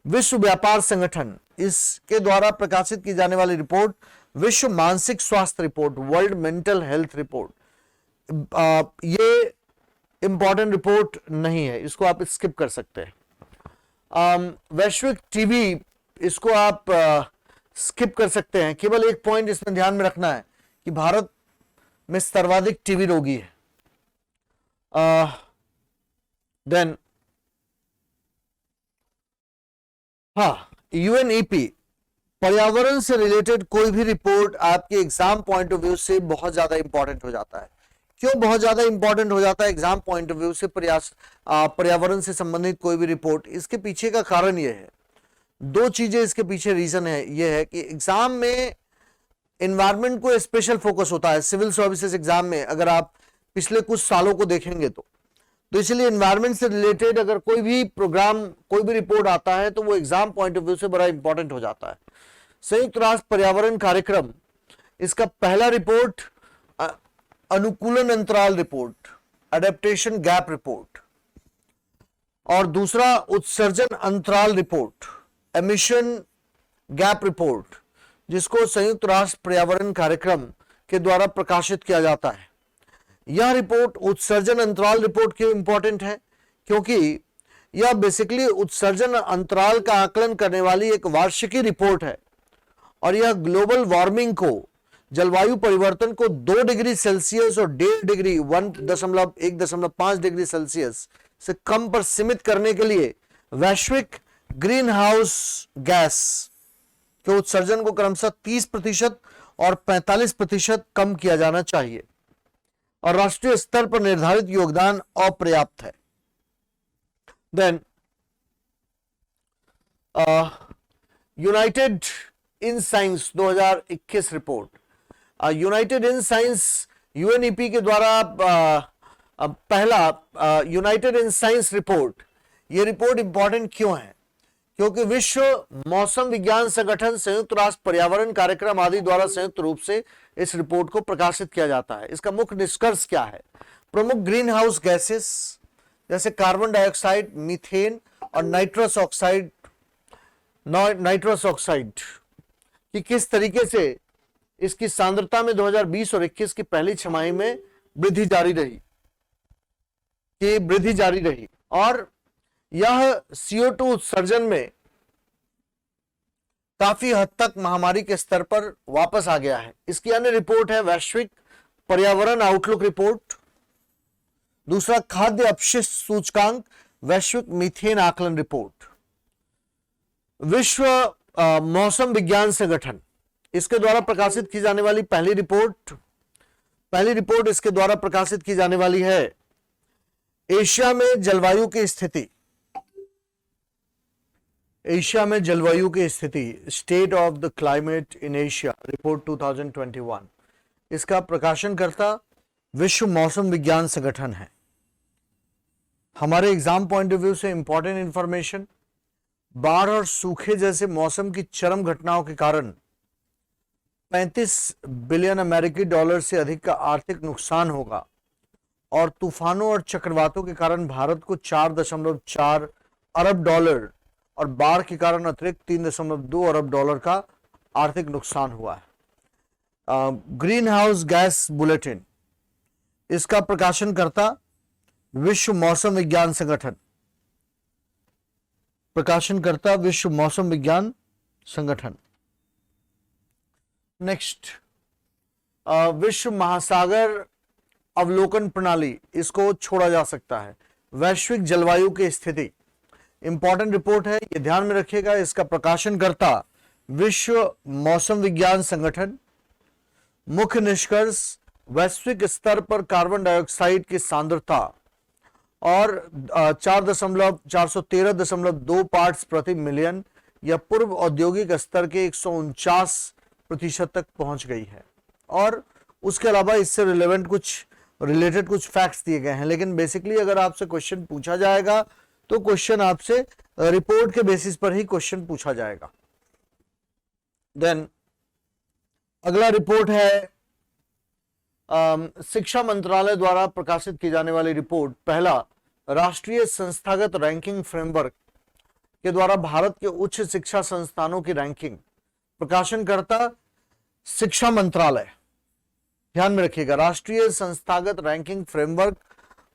विश्व व्यापार संगठन, इसके द्वारा प्रकाशित की जाने वाली रिपोर्ट विश्व मानसिक स्वास्थ्य report, world mental health report, ये इंपॉर्टेंट रिपोर्ट नहीं है, इसको आप स्किप कर सकते हैं। वैश्विक टीबी, इसको आप स्किप कर सकते हैं। केवल एक पॉइंट इसमें ध्यान में रखना है कि भारत में सर्वाधिक टीबी रोगी है। देन हाँ, यूएनईपी पर्यावरण से रिलेटेड कोई भी रिपोर्ट आपके एग्जाम पॉइंट ऑफ व्यू से बहुत ज्यादा इंपॉर्टेंट हो जाता है। क्यों बहुत ज्यादा इंपॉर्टेंट हो जाता है एग्जाम पॉइंट ऑफ व्यू से पर्यावरण से संबंधित कोई भी रिपोर्ट? इसके पीछे का कारण यह है, दो चीजें इसके पीछे रीजन है। यह है कि एग्जाम में एनवायरमेंट को स्पेशल फोकस होता है। सिविल सर्विसेज एग्जाम में अगर आप पिछले कुछ सालों को देखेंगे तो इसलिए एनवायरमेंट से रिलेटेड अगर कोई भी प्रोग्राम, कोई भी रिपोर्ट आता है तो वो एग्जाम पॉइंट ऑफ व्यू से बड़ा इंपॉर्टेंट हो जाता है। संयुक्त राष्ट्र पर्यावरण कार्यक्रम, इसका पहला रिपोर्ट अनुकूलन अंतराल रिपोर्ट, एडेप्टेशन गैप रिपोर्ट, और दूसरा उत्सर्जन अंतराल रिपोर्ट, एमिशन गैप रिपोर्ट, जिसको संयुक्त राष्ट्र पर्यावरण कार्यक्रम के द्वारा प्रकाशित किया जाता है। यह रिपोर्ट उत्सर्जन अंतराल रिपोर्ट क्यों इंपॉर्टेंट है? क्योंकि यह बेसिकली उत्सर्जन अंतराल का आकलन करने वाली एक वार्षिकी रिपोर्ट है और यह ग्लोबल वार्मिंग को, जलवायु परिवर्तन को 2 डिग्री सेल्सियस और 1.5 डिग्री 1.5 डिग्री सेल्सियस से कम पर सीमित करने के लिए वैश्विक ग्रीन हाउस गैस के उत्सर्जन को क्रमशः 30% और 45% कम किया जाना चाहिए और राष्ट्रीय स्तर पर निर्धारित योगदान अपर्याप्त है। Then United in Science 2021 report, United in Science UNEP के द्वारा पहला यूनाइटेड इन साइंस रिपोर्ट। यह रिपोर्ट इंपॉर्टेंट क्यों है? क्योंकि विश्व मौसम विज्ञान संगठन, संयुक्त राष्ट्र पर्यावरण कार्यक्रम आदि द्वारा संयुक्त रूप से इस रिपोर्ट को प्रकाशित किया जाता है। इसका मुख्य निष्कर्ष क्या है? प्रमुख ग्रीन हाउस गैसेस जैसे कार्बन डाइऑक्साइड, मीथेन और नाइट्रस ऑक्साइड कि किस तरीके से इसकी सांद्रता में 2020 और 21 की पहली छमाही में वृद्धि जारी रही और यह CO2 उत्सर्जन में काफी हद तक महामारी के स्तर पर वापस आ गया है। इसकी अन्य रिपोर्ट है वैश्विक पर्यावरण आउटलुक रिपोर्ट, दूसरा खाद्य अपशिष्ट सूचकांक, वैश्विक मीथेन आकलन रिपोर्ट। विश्व मौसम विज्ञान संगठन, इसके द्वारा प्रकाशित की जाने वाली पहली रिपोर्ट इसके द्वारा प्रकाशित की जाने वाली है एशिया में जलवायु की स्थिति, state of the climate in Asia report 2021। इसका प्रकाशनकर्ता विश्व मौसम विज्ञान संगठन है। हमारे एग्जाम पॉइंट ऑफ व्यू से इंपॉर्टेंट इंफॉर्मेशन, बाढ़ और सूखे जैसे मौसम की चरम घटनाओं के कारण 35 बिलियन अमेरिकी डॉलर से अधिक का आर्थिक नुकसान होगा और तूफानों और चक्रवातों के कारण भारत को 4.4 अरब डॉलर और बाढ़ के कारण अतिरिक्त 3.2 अरब डॉलर का आर्थिक नुकसान हुआ है। ग्रीन हाउस गैस बुलेटिन, इसका प्रकाशनकर्ता विश्व मौसम विज्ञान संगठन, नेक्स्ट विश्व महासागर अवलोकन प्रणाली, इसको छोड़ा जा सकता है। वैश्विक जलवायु की स्थिति इंपॉर्टेंट रिपोर्ट है, ये ध्यान में रखिएगा। इसका प्रकाशनकर्ता विश्व मौसम विज्ञान संगठन। मुख्य निष्कर्ष, वैश्विक स्तर पर कार्बन डाइऑक्साइड की सांद्रता और 413.2 पार्ट्स प्रति मिलियन या पूर्व औद्योगिक स्तर के 149% तक पहुंच गई है। और उसके अलावा इससे रिलेटेड कुछ फैक्ट्स दिए गए हैं, लेकिन बेसिकली अगर आपसे क्वेश्चन पूछा जाएगा तो क्वेश्चन आपसे रिपोर्ट के बेसिस पर ही क्वेश्चन पूछा जाएगा। देन अगला रिपोर्ट है शिक्षा मंत्रालय द्वारा प्रकाशित की जाने वाली रिपोर्ट। पहला, राष्ट्रीय संस्थागत रैंकिंग फ्रेमवर्क के द्वारा भारत के उच्च शिक्षा संस्थानों की रैंकिंग। प्रकाशनकर्ता शिक्षा मंत्रालय, ध्यान में रखिएगा, राष्ट्रीय संस्थागत रैंकिंग फ्रेमवर्क,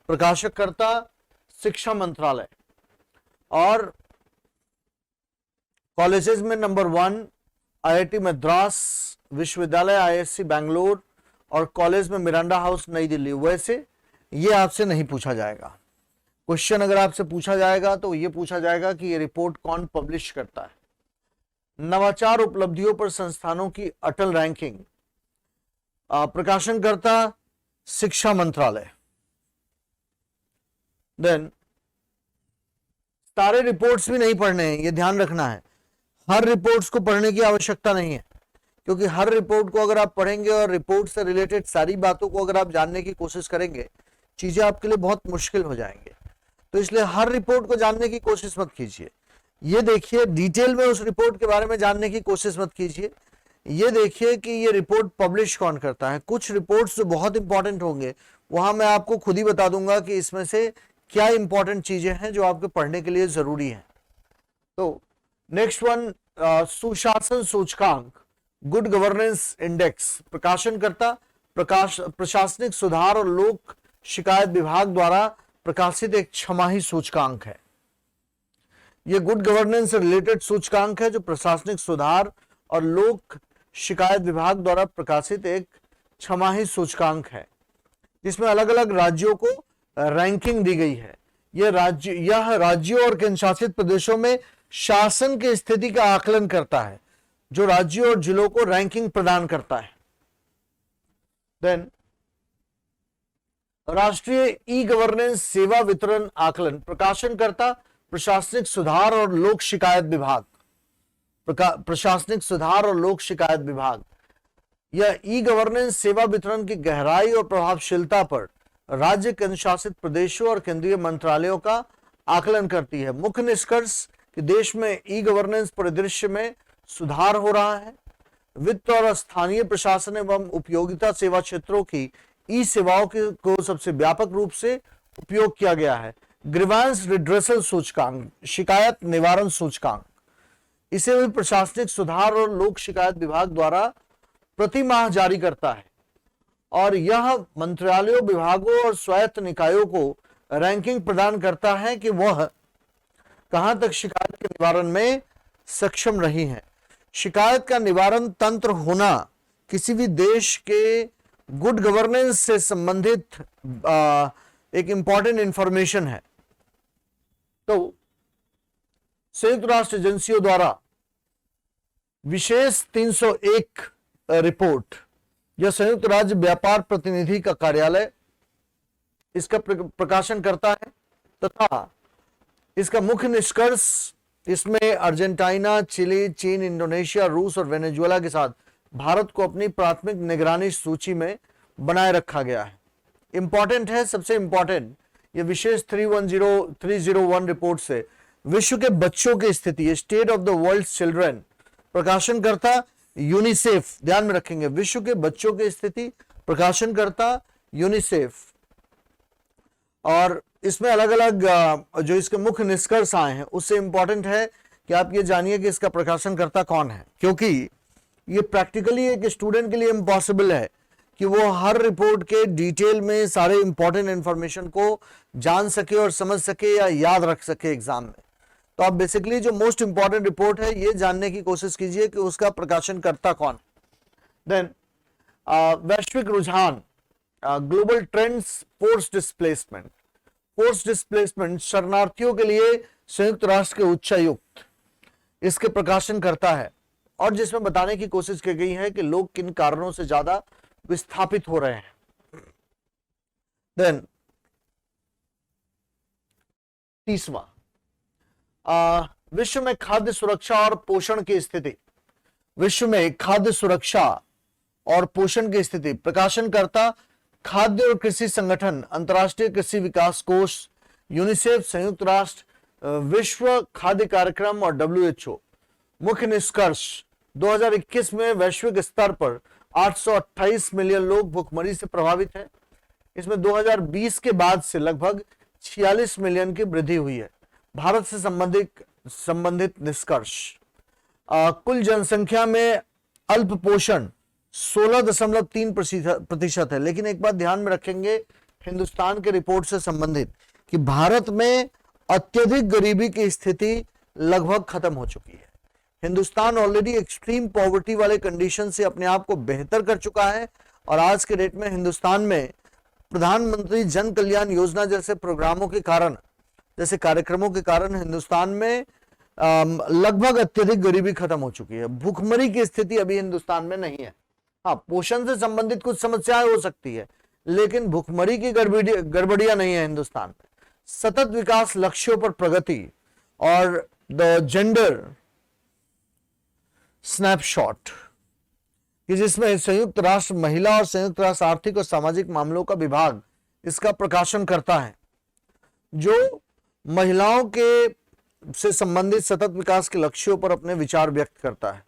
प्रकाशकर्ता शिक्षा मंत्रालय। और कॉलेजेस में नंबर 1 IIT मद्रास विश्वविद्यालय, IISc बैंगलोर और कॉलेज में मिरांडा हाउस नई दिल्ली। वैसे ये आपसे नहीं पूछा जाएगा। क्वेश्चन अगर आपसे पूछा जाएगा तो ये पूछा जाएगा कि ये रिपोर्ट कौन पब्लिश करता है। नवाचार उपलब्धियों पर संस्थानों की अटल रैंकिंग, प्रकाशनकर्ता शिक्षा मंत्रालय। देन सारे रिपोर्ट्स भी नहीं पढ़ने हैं, ये ध्यान रखना है। हर रिपोर्ट्स को पढ़ने की आवश्यकता नहीं है, क्योंकि हर रिपोर्ट को अगर आप पढ़ेंगे और रिपोर्ट से रिलेटेड सारी बातों को अगर आप जानने की कोशिश करेंगे, चीजें आपके लिए बहुत मुश्किल हो जाएंगे। तो इसलिए हर रिपोर्ट को जानने की कोशिश मत कीजिए। ये देखिए, डिटेल में उस रिपोर्ट के बारे में जानने की कोशिश मत कीजिए। ये देखिए कि ये रिपोर्ट पब्लिश कौन करता है। कुछ रिपोर्ट्स जो बहुत इंपॉर्टेंट होंगे वहां मैं आपको खुद ही बता दूंगा कि इसमें से क्या इंपॉर्टेंट चीजें हैं जो आपके पढ़ने के लिए जरूरी हैं। तो नेक्स्ट वन, सुशासन सूचकांक, गुड गवर्नेंस इंडेक्स, प्रकाशनकर्ता प्रशासनिक सुधार और लोक शिकायत विभाग द्वारा प्रकाशित एक छमाही सूचकांक है। यह गुड गवर्नेंस से रिलेटेड सूचकांक है जो प्रशासनिक सुधार और लोक शिकायत विभाग द्वारा प्रकाशित एक छमाही सूचकांक है, जिसमें अलग अलग राज्यों को रैंकिंग दी गई है। यह राज्यों और केंद्र शासित प्रदेशों में शासन की स्थिति का आकलन करता है, जो राज्यों और जिलों को रैंकिंग प्रदान करता है। देन राष्ट्रीय ई गवर्नेंस सेवा वितरण आकलन, प्रकाशनकर्ता प्रशासनिक सुधार और लोक शिकायत विभाग, प्रशासनिक सुधार और लोक शिकायत विभाग। यह ई गवर्नेंस सेवा वितरण की गहराई और प्रभावशीलता पर राज्य केंद्र शासित प्रदेशों और केंद्रीय मंत्रालयों का आकलन करती है। मुख्य निष्कर्ष कि देश में ई गवर्नेंस परिदृश्य में सुधार हो रहा है। वित्त और स्थानीय प्रशासन एवं उपयोगिता सेवा क्षेत्रों की ई सेवाओं को सबसे व्यापक रूप से उपयोग किया गया है। ग्रीवांस रिड्रेसल सूचकांक, शिकायत निवारण सूचकांक, इसे भी प्रशासनिक सुधार और लोक शिकायत विभाग द्वारा प्रति माह जारी करता है और यह मंत्रालयों, विभागों और स्वायत्त निकायों को रैंकिंग प्रदान करता है कि वह कहां तक शिकायत के निवारण में सक्षम रही हैं। शिकायत का निवारण तंत्र होना किसी भी देश के गुड गवर्नेंस से संबंधित एक इंपॉर्टेंट इंफॉर्मेशन है। तो संयुक्त राष्ट्र एजेंसियों द्वारा विशेष 301 रिपोर्ट, यह संयुक्त राज्य व्यापार प्रतिनिधि का कार्यालय इसका प्रकाशन करता है तथा इसका मुख्य निष्कर्ष इसमें अर्जेंटीना, चिली, चीन, इंडोनेशिया, रूस और वेनेजुएला के साथ भारत को अपनी प्राथमिक निगरानी सूची में बनाए रखा गया है। इंपॉर्टेंट है, सबसे इंपॉर्टेंट ये विशेष 301 रिपोर्ट से विश्व के बच्चों की स्थिति, state of the world children, प्रकाशनकर्ता यूनिसेफ, ध्यान में रखेंगे, विश्व के बच्चों की स्थिति, प्रकाशनकर्ता यूनिसेफ। और इसमें अलग अलग जो इसके मुख्य निष्कर्ष आए हैं उससे इंपॉर्टेंट है कि आप ये जानिए कि इसका प्रकाशनकर्ता कौन है, क्योंकि ये प्रैक्टिकली एक स्टूडेंट के लिए इम्पॉसिबल है कि वो हर रिपोर्ट के डिटेल में सारे इंपॉर्टेंट इंफॉर्मेशन को जान सके और समझ सके या याद रख सके एग्जाम में। तो आप बेसिकली जो मोस्ट इंपॉर्टेंट रिपोर्ट है ये जानने की कोशिश कीजिए कि उसका प्रकाशनकर्ता कौन। देन वैश्विक रुझान, global trends, force displacement. Force displacement शरणार्थियों के लिए संयुक्त राष्ट्र के उच्चायुक्त इसके प्रकाशन करता है और जिसमें बताने की कोशिश की गई है कि लोग किन कारणों से ज्यादा विस्थापित हो रहे हैं। देन तीसवा, विश्व में खाद्य सुरक्षा और पोषण की स्थिति। विश्व में खाद्य सुरक्षा और पोषण की स्थिति, प्रकाशनकर्ता खाद्य और कृषि संगठन, अंतर्राष्ट्रीय कृषि विकास कोष, यूनिसेफ, संयुक्त राष्ट्र, विश्व खाद्य कार्यक्रम और WHO। मुख्य निष्कर्ष 2021 में वैश्विक स्तर पर 828 मिलियन लोग भुखमरी से प्रभावित हैं। इसमें 2020 के बाद से लगभग 46 मिलियन की वृद्धि हुई है। भारत से संबंधित निष्कर्ष, कुल जनसंख्या में अल्प पोषण 16.3% है। लेकिन एक बात ध्यान में रखेंगे हिंदुस्तान के रिपोर्ट से संबंधित कि भारत में अत्यधिक गरीबी की स्थिति लगभग खत्म हो चुकी है। हिंदुस्तान ऑलरेडी एक्सट्रीम पॉवर्टी वाले कंडीशन से अपने आप को बेहतर कर चुका है और आज के डेट में हिंदुस्तान में प्रधानमंत्री जन कल्याण योजना जैसे प्रोग्रामों के कारण जैसे कार्यक्रमों के कारण हिंदुस्तान में लगभग अत्यधिक गरीबी खत्म हो चुकी है। भूखमरी की स्थिति अभी हिंदुस्तान में नहीं है। हाँ, पोषण से संबंधित कुछ समस्याएं हो सकती है, लेकिन भूखमरी की गड़बड़ियां नहीं है हिंदुस्तान में। सतत विकास लक्ष्यों पर प्रगति और द जेंडर स्नैपशॉट, कि जिसमें संयुक्त राष्ट्र महिला और संयुक्त राष्ट्र आर्थिक और सामाजिक मामलों का विभाग इसका प्रकाशन करता है, जो महिलाओं के से संबंधित सतत विकास के लक्ष्यों पर अपने विचार व्यक्त करता है।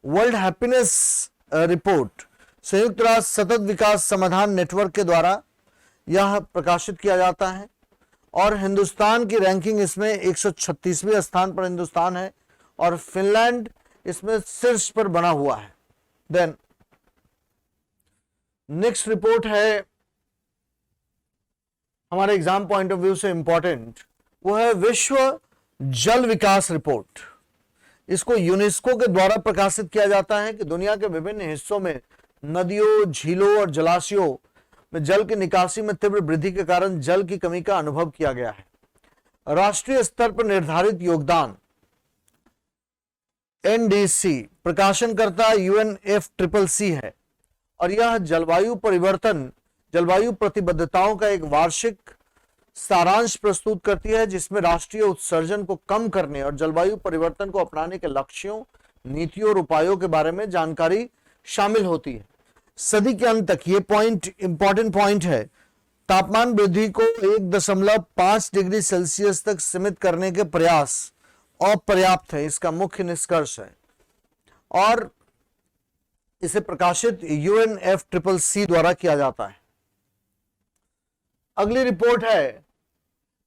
वर्ल्ड हैप्पीनेस रिपोर्ट संयुक्त राष्ट्र सतत विकास समाधान नेटवर्क के द्वारा यह प्रकाशित किया जाता है और हिंदुस्तान की रैंकिंग इसमें 136वें स्थान पर हिंदुस्तान है और फिनलैंड इसमें शीर्ष पर बना हुआ है। देन नेक्स्ट रिपोर्ट है हमारे एग्जाम पॉइंट ऑफ व्यू से इंपॉर्टेंट, वो है विश्व जल विकास रिपोर्ट। इसको यूनेस्को के द्वारा प्रकाशित किया जाता है कि दुनिया के विभिन्न हिस्सों में नदियों, झीलों और जलाशयों में जल की निकासी में तीव्र वृद्धि के कारण जल की कमी का अनुभव किया गया है। राष्ट्रीय स्तर पर निर्धारित योगदान एनडीसी प्रकाशनकर्ता UNFCCC है और यह जलवायु परिवर्तन, जलवायु प्रतिबद्धताओं का एक वार्षिक सारांश प्रस्तुत करती है, जिसमें राष्ट्रीय उत्सर्जन को कम करने और जलवायु परिवर्तन को अपनाने के लक्ष्यों, नीतियों और उपायों के बारे में जानकारी शामिल होती है। सदी के अंत तक ये पॉइंट इंपॉर्टेंट पॉइंट है, तापमान वृद्धि को 1.5 डिग्री सेल्सियस तक सीमित करने के प्रयास अपर्याप्त है, इसका मुख्य निष्कर्ष है और इसे प्रकाशित UNFCCC द्वारा किया जाता है। अगली रिपोर्ट है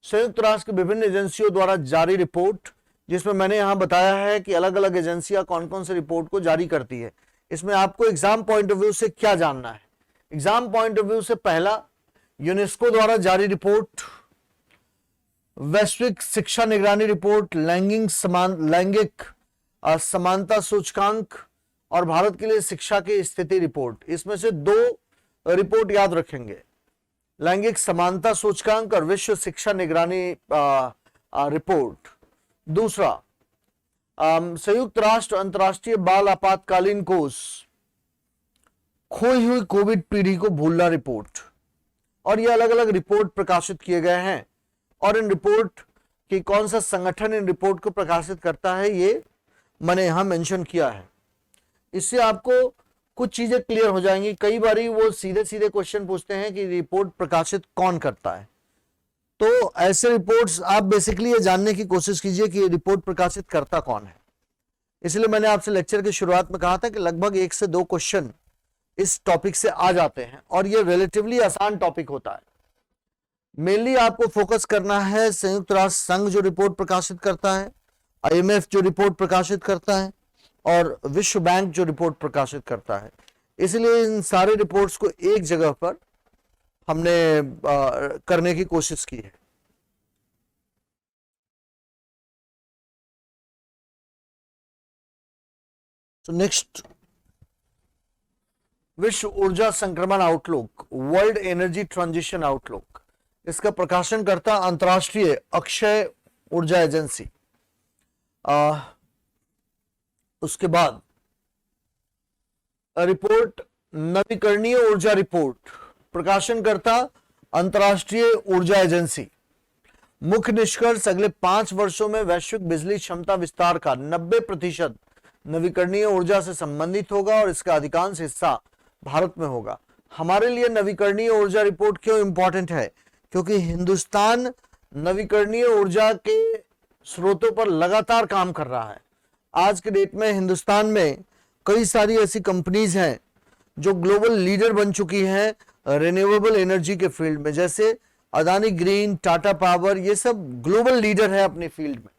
संयुक्त राष्ट्र की विभिन्न एजेंसियों द्वारा जारी रिपोर्ट, जिसमें मैंने यहां बताया है कि अलग अलग एजेंसियां कौन कौन से रिपोर्ट को जारी करती है। इसमें आपको एग्जाम पॉइंट ऑफ व्यू से क्या जानना है? एग्जाम पॉइंट ऑफ व्यू से पहला, यूनेस्को द्वारा जारी रिपोर्ट वैश्विक शिक्षा निगरानी रिपोर्ट, लैंगिक समानता सूचकांक और भारत के लिए शिक्षा की स्थिति रिपोर्ट। इसमें से 2 रिपोर्ट याद रखेंगे, लैंगिक समानता सूचकांक और विश्व शिक्षा निगरानी रिपोर्ट। दूसरा, संयुक्त राष्ट्र अंतर्राष्ट्रीय बाल आपातकालीन कोष, खोई हुई कोविड पीढ़ी को भूलना रिपोर्ट। और ये अलग अलग रिपोर्ट प्रकाशित किए गए हैं और इन रिपोर्ट की कौन सा संगठन इन रिपोर्ट को प्रकाशित करता है ये मैंने यहां मेंशन किया है। इससे आपको कुछ चीजें क्लियर हो जाएंगी। कई बारी वो सीधे सीधे क्वेश्चन पूछते हैं कि रिपोर्ट प्रकाशित कौन करता है, तो ऐसे रिपोर्ट्स आप बेसिकली ये जानने की कोशिश कीजिए कि ये रिपोर्ट प्रकाशित करता कौन है। इसलिए मैंने आपसे लेक्चर की शुरुआत में कहा था कि लगभग 1 से 2 क्वेश्चन इस टॉपिक से आ जाते हैं और ये रिलेटिवली आसान टॉपिक होता है। मेनली आपको फोकस करना है संयुक्त राष्ट्र संघ जो रिपोर्ट प्रकाशित करता है, IMF जो रिपोर्ट प्रकाशित करता है और विश्व बैंक जो रिपोर्ट प्रकाशित करता है। इसलिए इन सारे रिपोर्ट्स को एक जगह पर हमने करने की कोशिश की है। तो नेक्स्ट, विश्व ऊर्जा संक्रमण outlook, world energy transition outlook. इसका प्रकाशन करता अंतर्राष्ट्रीय अक्षय ऊर्जा एजेंसी। उसके बाद रिपोर्ट नवीकरणीय ऊर्जा रिपोर्ट, प्रकाशन करता अंतर्राष्ट्रीय ऊर्जा एजेंसी। मुख्य निष्कर्ष, अगले 5 वर्षों में वैश्विक बिजली क्षमता विस्तार का 90% नवीकरणीय ऊर्जा से संबंधित होगा और इसका अधिकांश हिस्सा भारत में होगा। हमारे लिए नवीकरणीय ऊर्जा रिपोर्ट क्यों इंपॉर्टेंट है? क्योंकि हिंदुस्तान नवीकरणीय ऊर्जा के स्रोतों पर लगातार काम कर रहा है। आज के डेट में हिंदुस्तान में कई सारी ऐसी कंपनीज हैं जो ग्लोबल लीडर बन चुकी हैं रिन्यूएबल एनर्जी के फील्ड में, जैसे अदानी ग्रीन, टाटा पावर, ये सब ग्लोबल लीडर है अपने फील्ड में।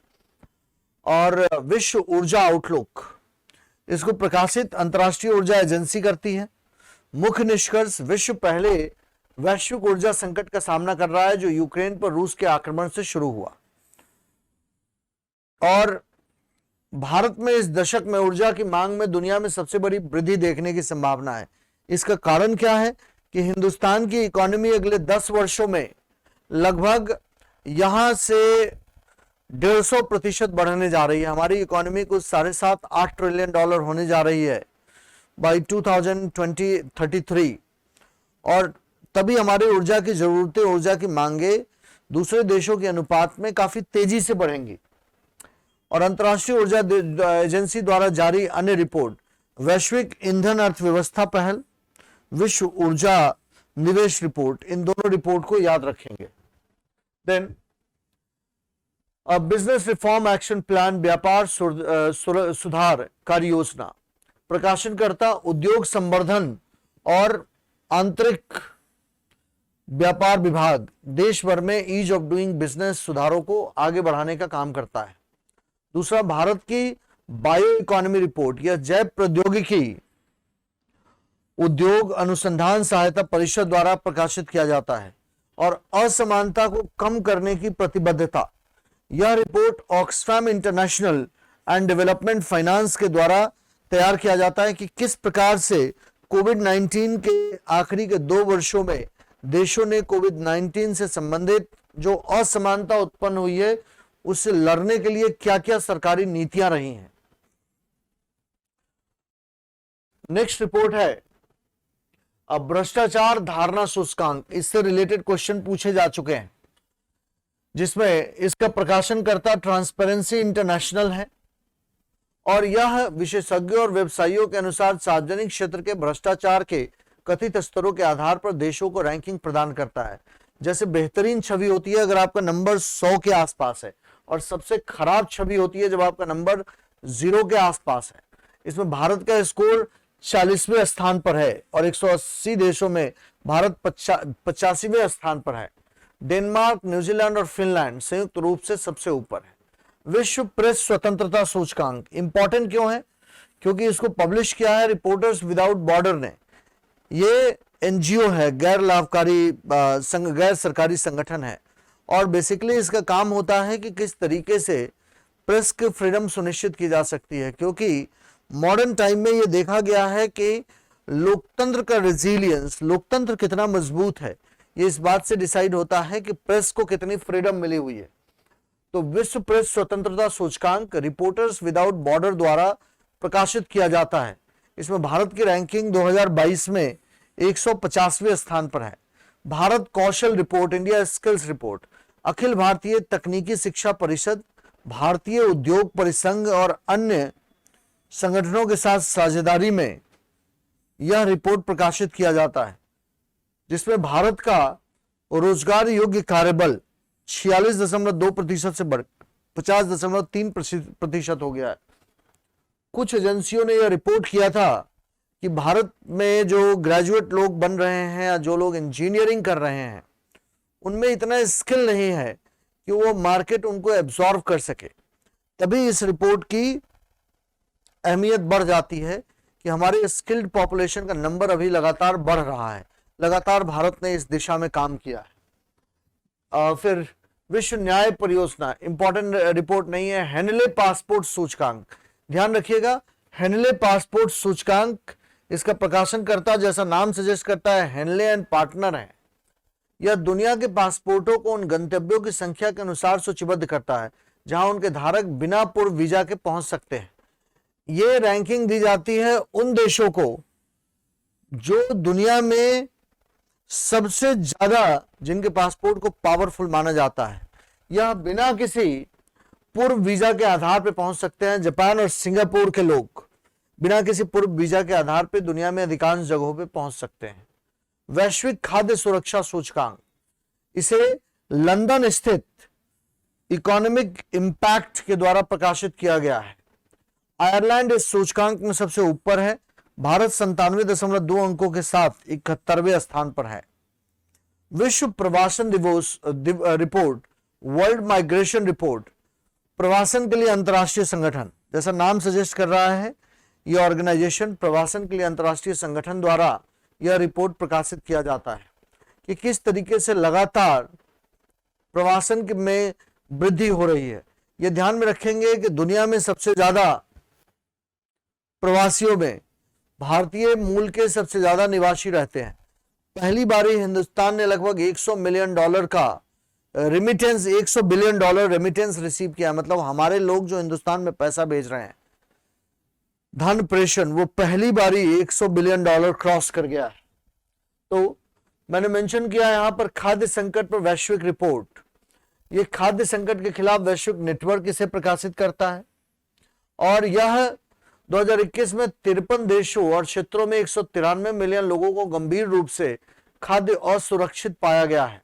और विश्व ऊर्जा आउटलुक, इसको प्रकाशित अंतर्राष्ट्रीय ऊर्जा एजेंसी करती है। मुख्य निष्कर्ष, विश्व पहले वैश्विक ऊर्जा संकट का सामना कर रहा है जो यूक्रेन पर रूस के आक्रमण से शुरू हुआ और भारत में इस दशक में ऊर्जा की मांग में दुनिया में सबसे बड़ी वृद्धि देखने की संभावना है। इसका कारण क्या है कि हिंदुस्तान की इकोनॉमी अगले 10 वर्षों में लगभग यहां से 150% बढ़ने जा रही है। हमारी इकोनॉमी कुछ 7.5-8 ट्रिलियन डॉलर होने जा रही है बाई 2033, और तभी हमारी ऊर्जा की जरूरतें, ऊर्जा की मांगे दूसरे देशों के अनुपात में काफी तेजी से बढ़ेंगी। और अंतर्राष्ट्रीय ऊर्जा एजेंसी द्वारा जारी अन्य रिपोर्ट, वैश्विक ईंधन अर्थव्यवस्था पहल, विश्व ऊर्जा निवेश रिपोर्ट, इन दोनों रिपोर्ट को याद रखेंगे। Then business reform action plan, व्यापार सुधार कार्य योजना, प्रकाशनकर्ता उद्योग संवर्धन और आंतरिक व्यापार विभाग, देश भर में ईज ऑफ डूइंग बिजनेस सुधारों को आगे बढ़ाने का काम करता है। दूसरा, भारत की बायो इकोनॉमी रिपोर्ट या जैव प्रौद्योगिकी उद्योग अनुसंधान सहायता परिषद द्वारा प्रकाशित किया जाता है। और असमानता को कम करने की प्रतिबद्धता, यह report Oxfam international and development finance के द्वारा तैयार किया जाता है कि किस प्रकार से कोविड-19 के आखिरी के 2 वर्षों में देशों ने कोविड-19 से संबंधित जो असमानता उत्पन्न हुई है उससे लड़ने के लिए क्या क्या सरकारी नीतियां रही हैं। नेक्स्ट रिपोर्ट है अब भ्रष्टाचार धारणा सूचकांक, इससे रिलेटेड क्वेश्चन पूछे जा चुके हैं, जिसमें इसका प्रकाशनकर्ता ट्रांसपेरेंसी इंटरनेशनल है और यह विशेषज्ञों और व्यवसायियों के अनुसार सार्वजनिक क्षेत्र के भ्रष्टाचार के कथित स्तरों के आधार पर देशों को रैंकिंग प्रदान करता है। जैसे बेहतरीन छवि होती है अगर आपका नंबर 100 के आसपास है, और सबसे खराब छवि होती है जब आपका नंबर 0 के आसपास है। इसमें भारत का स्कोर 40वें स्थान पर है और 180 देशों में भारत 85वें स्थान पर है। डेनमार्क, न्यूजीलैंड और फिनलैंड संयुक्त रूप से सबसे ऊपर है। विश्व प्रेस स्वतंत्रता सूचकांक इंपॉर्टेंट क्यों है? क्योंकि इसको पब्लिश किया है रिपोर्टर्स विदाउट बॉर्डर ने। ये एनजीओ है, गैर लाभकारी गैर सरकारी संगठन है, और बेसिकली इसका काम होता है कि किस तरीके से प्रेस की फ्रीडम सुनिश्चित की जा सकती है। क्योंकि मॉडर्न टाइम में ये देखा गया है कि लोकतंत्र का रेजिलियंस, लोकतंत्र कितना मजबूत है, ये इस बात से डिसाइड होता है कि प्रेस को कितनी फ्रीडम मिली हुई है। तो विश्व प्रेस स्वतंत्रता सूचकांक रिपोर्टर्स विदाउट बॉर्डर द्वारा प्रकाशित किया जाता है। इसमें भारत की रैंकिंग 2022 में 150वें स्थान पर है। भारत कौशल report, India skills report, Akhil Bharatiya तकनीकी शिक्षा परिषद, भारतीय उद्योग परिसंघ और अन्य संगठनों के साथ साझेदारी में यह रिपोर्ट प्रकाशित किया जाता है, जिसमें भारत का रोजगार योग्य कार्यबल 46.2% से बढ़ 50.3% हो गया है। कुछ एजेंसियों ने यह रिपोर्ट किया था कि भारत में जो ग्रेजुएट लोग बन रहे हैं या जो लोग इंजीनियरिंग कर रहे हैं उनमें इतना स्किल नहीं है कि वो मार्केट उनको एब्जॉर्व कर सके। तभी इस रिपोर्ट की अहमियत बढ़ जाती है कि हमारे स्किल्ड पॉपुलेशन का नंबर अभी लगातार बढ़ रहा है। लगातार भारत ने इस दिशा में काम किया है। फिर विश्व न्याय परियोजना इंपॉर्टेंट रिपोर्ट नहीं है। हेनले पासपोर्ट सूचकांक, ध्यान रखिएगा, हेनले पासपोर्ट सूचकांक, इसका प्रकाशनकर्ता जैसा नाम सजेस्ट करता है हेनले एंड पार्टनर है। यह दुनिया के पासपोर्टों को उन गंतव्यों की संख्या के अनुसार सूचीबद्ध करता है जहां उनके धारक बिना पूर्व वीजा के पहुंच सकते हैं। यह रैंकिंग दी जाती है उन देशों को जो दुनिया में सबसे ज्यादा जिनके पासपोर्ट को पावरफुल माना जाता है। यह बिना किसी पूर्व वीजा के आधार पर पहुंच सकते हैं। जापान और सिंगापुर के लोग बिना किसी पूर्व वीजा के आधार पर दुनिया में अधिकांश जगहों पर पहुंच सकते हैं। वैश्विक खाद्य सुरक्षा सूचकांक, इसे लंदन स्थित इकोनॉमिक इंपैक्ट के द्वारा प्रकाशित किया गया है। आयरलैंड इस सूचकांक में सबसे ऊपर है। भारत 97.2 अंकों के साथ 71वें स्थान पर है। विश्व प्रवासन दिवस रिपोर्ट, वर्ल्ड माइग्रेशन रिपोर्ट, प्रवासन के लिए अंतर्राष्ट्रीय संगठन, जैसा नाम सजेस्ट कर रहा है, यह ऑर्गेनाइजेशन प्रवासन के लिए अंतर्राष्ट्रीय संगठन द्वारा यह रिपोर्ट प्रकाशित किया जाता है कि किस तरीके से लगातार प्रवासन में वृद्धि हो रही है। यह ध्यान में रखेंगे कि दुनिया में सबसे ज्यादा प्रवासियों में भारतीय मूल के सबसे ज्यादा निवासी रहते हैं। पहली बार हिंदुस्तान ने लगभग $100 मिलियन का remittance 100 billion dollar remittance receive किया, मतलब हमारे लोग जो हिंदुस्तान में पैसा भेज रहे हैं, धन प्रेषण, वो पहली बारी 100 बिलियन डॉलर क्रॉस कर गया है। तो मैंने मेंशन किया यहां पर खाद्य संकट पर वैश्विक रिपोर्ट। ये खाद्य संकट के खिलाफ वैश्विक नेटवर्क इसे प्रकाशित करता है और यह 2021 में 53 देशों और क्षेत्रों में 193 मिलियन लोगों को गंभीर रूप से खाद्य असुरक्षित पाया गया है।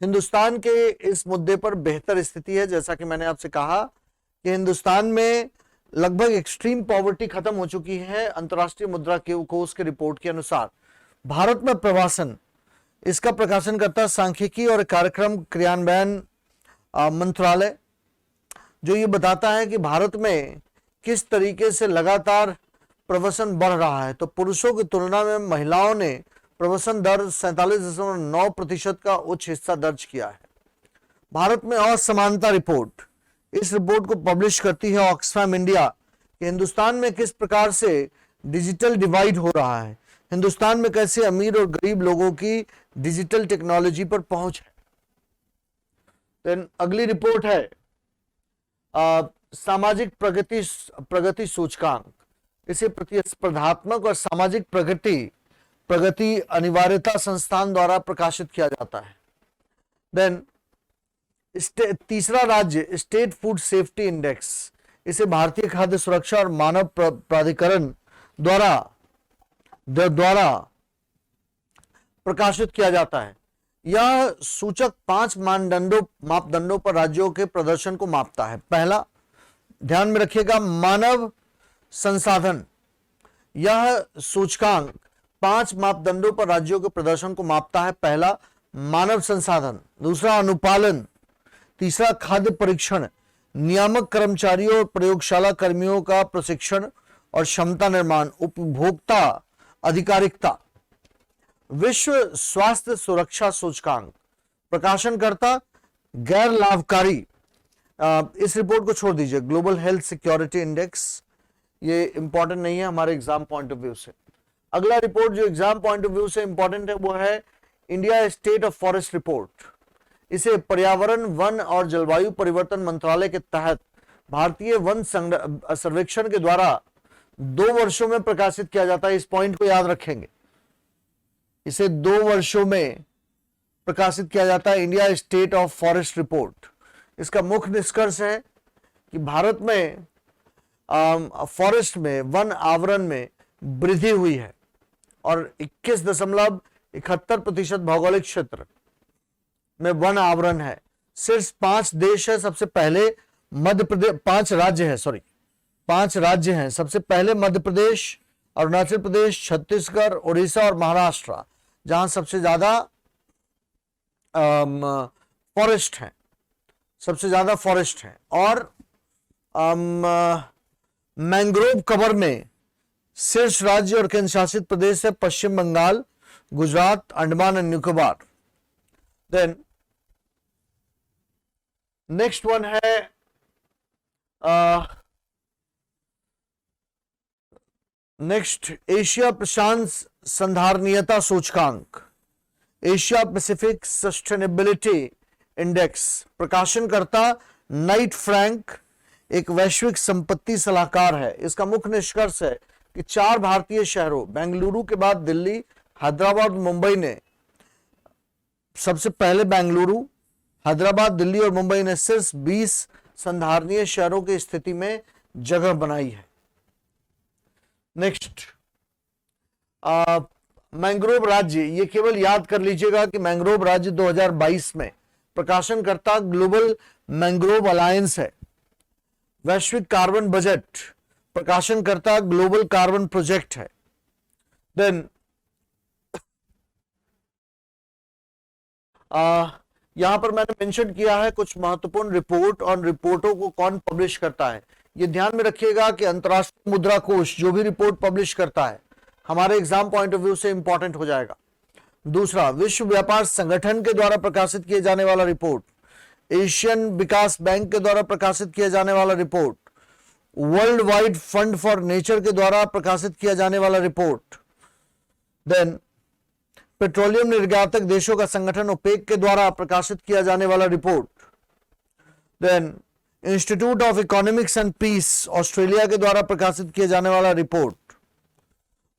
हिंदुस्तान के इस मुद्दे पर बेहतर स्थिति है। जैसा कि मैंने आपसे कहा कि हिंदुस्तान में लगभग एक्सट्रीम पॉवर्टी खत्म हो चुकी है। अंतर्राष्ट्रीय मुद्रा कोष के रिपोर्ट के अनुसार भारत में प्रवासन, इसका प्रकाशन करता है सांख्यिकी और कार्यक्रम क्रियान्वयन मंत्रालय, जो ये बताता है कि भारत में किस तरीके से लगातार प्रवासन बढ़ रहा है। तो पुरुषों की तुलना में महिलाओं ने प्रवासन दर 47.9% का उच्च हिस्सा दर्ज किया है। भारत में असमानता रिपोर्ट, इस रिपोर्ट को पब्लिश करती है ऑक्सफैम इंडिया कि हिंदुस्तान में किस प्रकार से डिजिटल डिवाइड हो रहा है, हिंदुस्तान में कैसे अमीर और गरीब लोगों की डिजिटल टेक्नोलॉजी पर पहुंच है। देन अगली रिपोर्ट है सामाजिक प्रगति सूचकांक। इसे प्रतिस्पर्धात्मक और सामाजिक प्रगति अनिवार्यता संस्थान द्वारा प्रकाशित किया जाता है। देन तीसरा राज्य स्टेट फूड सेफ्टी इंडेक्स, इसे भारतीय खाद्य सुरक्षा और मानव प्राधिकरण द्वारा प्रकाशित किया जाता है। यह सूचक 5 मापदंडों पर राज्यों के प्रदर्शन को मापता है। पहला, ध्यान में रखिएगा, मानव संसाधन। यह सूचकांक 5 मापदंडों पर राज्यों के प्रदर्शन को मापता है। पहला, मानव संसाधन। दूसरा, अनुपालन। तीसरा, खाद्य परीक्षण, नियामक कर्मचारियों और प्रयोगशाला कर्मियों का प्रशिक्षण और क्षमता निर्माण, उपभोक्ता अधिकारिकता। विश्व स्वास्थ्य सुरक्षा सूचकांक, प्रकाशनकर्ता गैर लाभकारी। इस रिपोर्ट को छोड़ दीजिए, ग्लोबल हेल्थ सिक्योरिटी इंडेक्स, ये इंपॉर्टेंट नहीं है हमारे एग्जाम पॉइंट ऑफ व्यू से। अगला रिपोर्ट जो एग्जाम पॉइंट ऑफ व्यू से इंपॉर्टेंट है वो है India state of forest report. इसे पर्यावरण, वन और जलवायु परिवर्तन मंत्रालय के तहत भारतीय वन सर्वेक्षण के द्वारा 2 वर्षों में प्रकाशित किया जाता है। इस पॉइंट को याद रखेंगे, इसे 2 वर्षों में प्रकाशित किया जाता है, India state of forest report. इसका मुख्य निष्कर्ष है कि भारत में फॉरेस्ट में, वन आवरण में वृद्धि हुई है और 21.71% भौगोलिक क्षेत्र में वन आवरण है। सिर्फ 5 देश है। सबसे पहले मध्य प्रदेश, 5 राज्य हैं। सबसे पहले मध्य प्रदेश, अरुणाचल प्रदेश, छत्तीसगढ़, उड़ीसा और महाराष्ट्र, जहां सबसे ज्यादा फॉरेस्ट है, और मैंग्रोव कवर में शीर्ष राज्य और केंद्र शासित प्रदेश है Paschim Bangal, Gujarat, Andaman and Nicobar. Then next one है नेक्स्ट एशिया प्रशांत संधारणीयता सूचकांक, एशिया पैसिफिक सस्टेनेबिलिटी इंडेक्स। प्रकाशनकर्ता नाइट फ्रैंक एक वैश्विक संपत्ति सलाहकार है। इसका मुख्य निष्कर्ष है कि 4 भारतीय शहरों, बेंगलुरु के बाद दिल्ली, हैदराबाद, मुंबई ने, सबसे पहले बेंगलुरु, हैदराबाद, दिल्ली और मुंबई ने सिर्फ 20 संधारणीय शहरों की स्थिति में जगह बनाई है। नेक्स्ट, मैंग्रोव राज्य, ये केवल याद कर लीजिएगा कि मैंग्रोव राज्य 2022 में प्रकाशनकर्ता ग्लोबल मैंग्रोव अलायंस है। वैश्विक कार्बन बजट, प्रकाशनकर्ता ग्लोबल कार्बन प्रोजेक्ट है। देन यहां पर मैंने मेंशन किया है कुछ महत्वपूर्ण रिपोर्ट, और रिपोर्टों को कौन पब्लिश करता है। ये ध्यान में रखिएगा कि अंतर्राष्ट्रीय मुद्रा कोष जो भी रिपोर्ट पब्लिश करता है हमारे एग्जाम पॉइंट ऑफ व्यू से इंपॉर्टेंट हो जाएगा। दूसरा, विश्व व्यापार संगठन के द्वारा प्रकाशित किए जाने वाला रिपोर्ट, एशियन विकास बैंक के द्वारा प्रकाशित किया जाने वाला report, world wide fund for nature के द्वारा प्रकाशित किया जाने वाला रिपोर्ट। देन पेट्रोलियम निर्यातक देशों का संगठन ओपेक के द्वारा प्रकाशित किया जाने वाला report. Then Institute of Economics and Peace Australia के द्वारा प्रकाशित किया जाने वाला रिपोर्ट,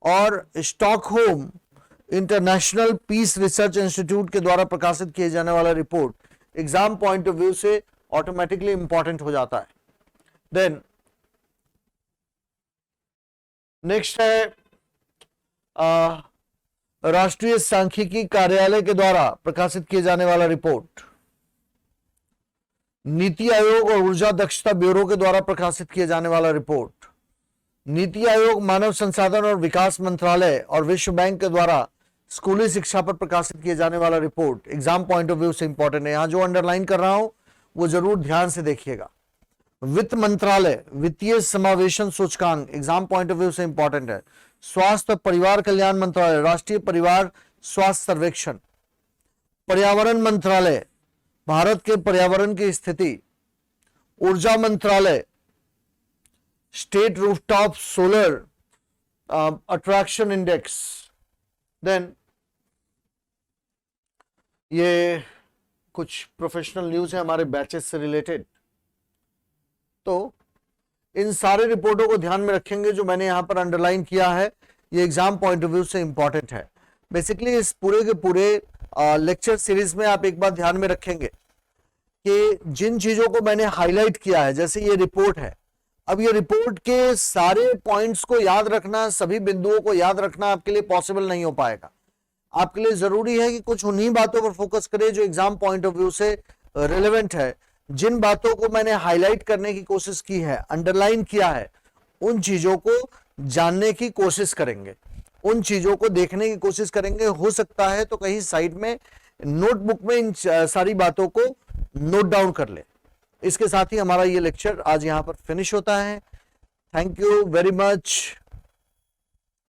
और Stockholm International Peace Research Institute के द्वारा प्रकाशित किए जाने वाला report exam point of view से ऑटोमेटिकली इंपॉर्टेंट हो जाता है। देन नेक्स्ट है राष्ट्रीय सांख्यिकी कार्यालय के द्वारा प्रकाशित किए जाने वाला रिपोर्ट, नीति आयोग और ऊर्जा दक्षता ब्यूरो के द्वारा प्रकाशित किए जाने वाला रिपोर्ट, नीति आयोग, मानव संसाधन और विकास मंत्रालय और विश्व बैंक के द्वारा स्कूली शिक्षा पर प्रकाशित किए जाने वाला report exam point of view से इंपॉर्टेंट है। यहां जो अंडरलाइन कर रहा हूं वो जरूर ध्यान से देखिएगा। वित्त मंत्रालय वित्तीय समावेशन सूचकांक एग्जाम पॉइंट ऑफ व्यू से इंपॉर्टेंट है। स्वास्थ्य और परिवार कल्याण मंत्रालय राष्ट्रीय परिवार स्वास्थ्य सर्वेक्षण, पर्यावरण मंत्रालय भारत के पर्यावरण की स्थिति, ऊर्जा मंत्रालय state rooftop solar attraction index. Then ये कुछ प्रोफेशनल न्यूज है हमारे बैचेस से रिलेटेड, तो इन सारे रिपोर्टों को ध्यान में रखेंगे जो मैंने यहां पर अंडरलाइन किया है, ये एग्जाम पॉइंट ऑफ व्यू से इंपॉर्टेंट है। बेसिकली इस पूरे के पूरे लेक्चर सीरीज में आप एक बात ध्यान में रखेंगे कि जिन चीजों को मैंने हाईलाइट किया है, जैसे ये रिपोर्ट है, अब ये रिपोर्ट के सारे पॉइंट्स को याद रखना, सभी बिंदुओं को याद रखना आपके लिए पॉसिबल नहीं हो पाएगा। आपके लिए जरूरी है कि कुछ उन्हीं बातों पर फोकस करें जो एग्जाम पॉइंट ऑफ व्यू से रिलेवेंट है। जिन बातों को मैंने हाईलाइट करने की कोशिश की है, अंडरलाइन किया है, उन चीजों को जानने की कोशिश करेंगे, उन चीजों को देखने की कोशिश करेंगे। हो सकता है तो कहीं साइड में नोटबुक में इन सारी बातों को नोट डाउन कर ले। इसके साथ ही हमारा ये लेक्चर आज यहां पर फिनिश होता है। Thank you very much.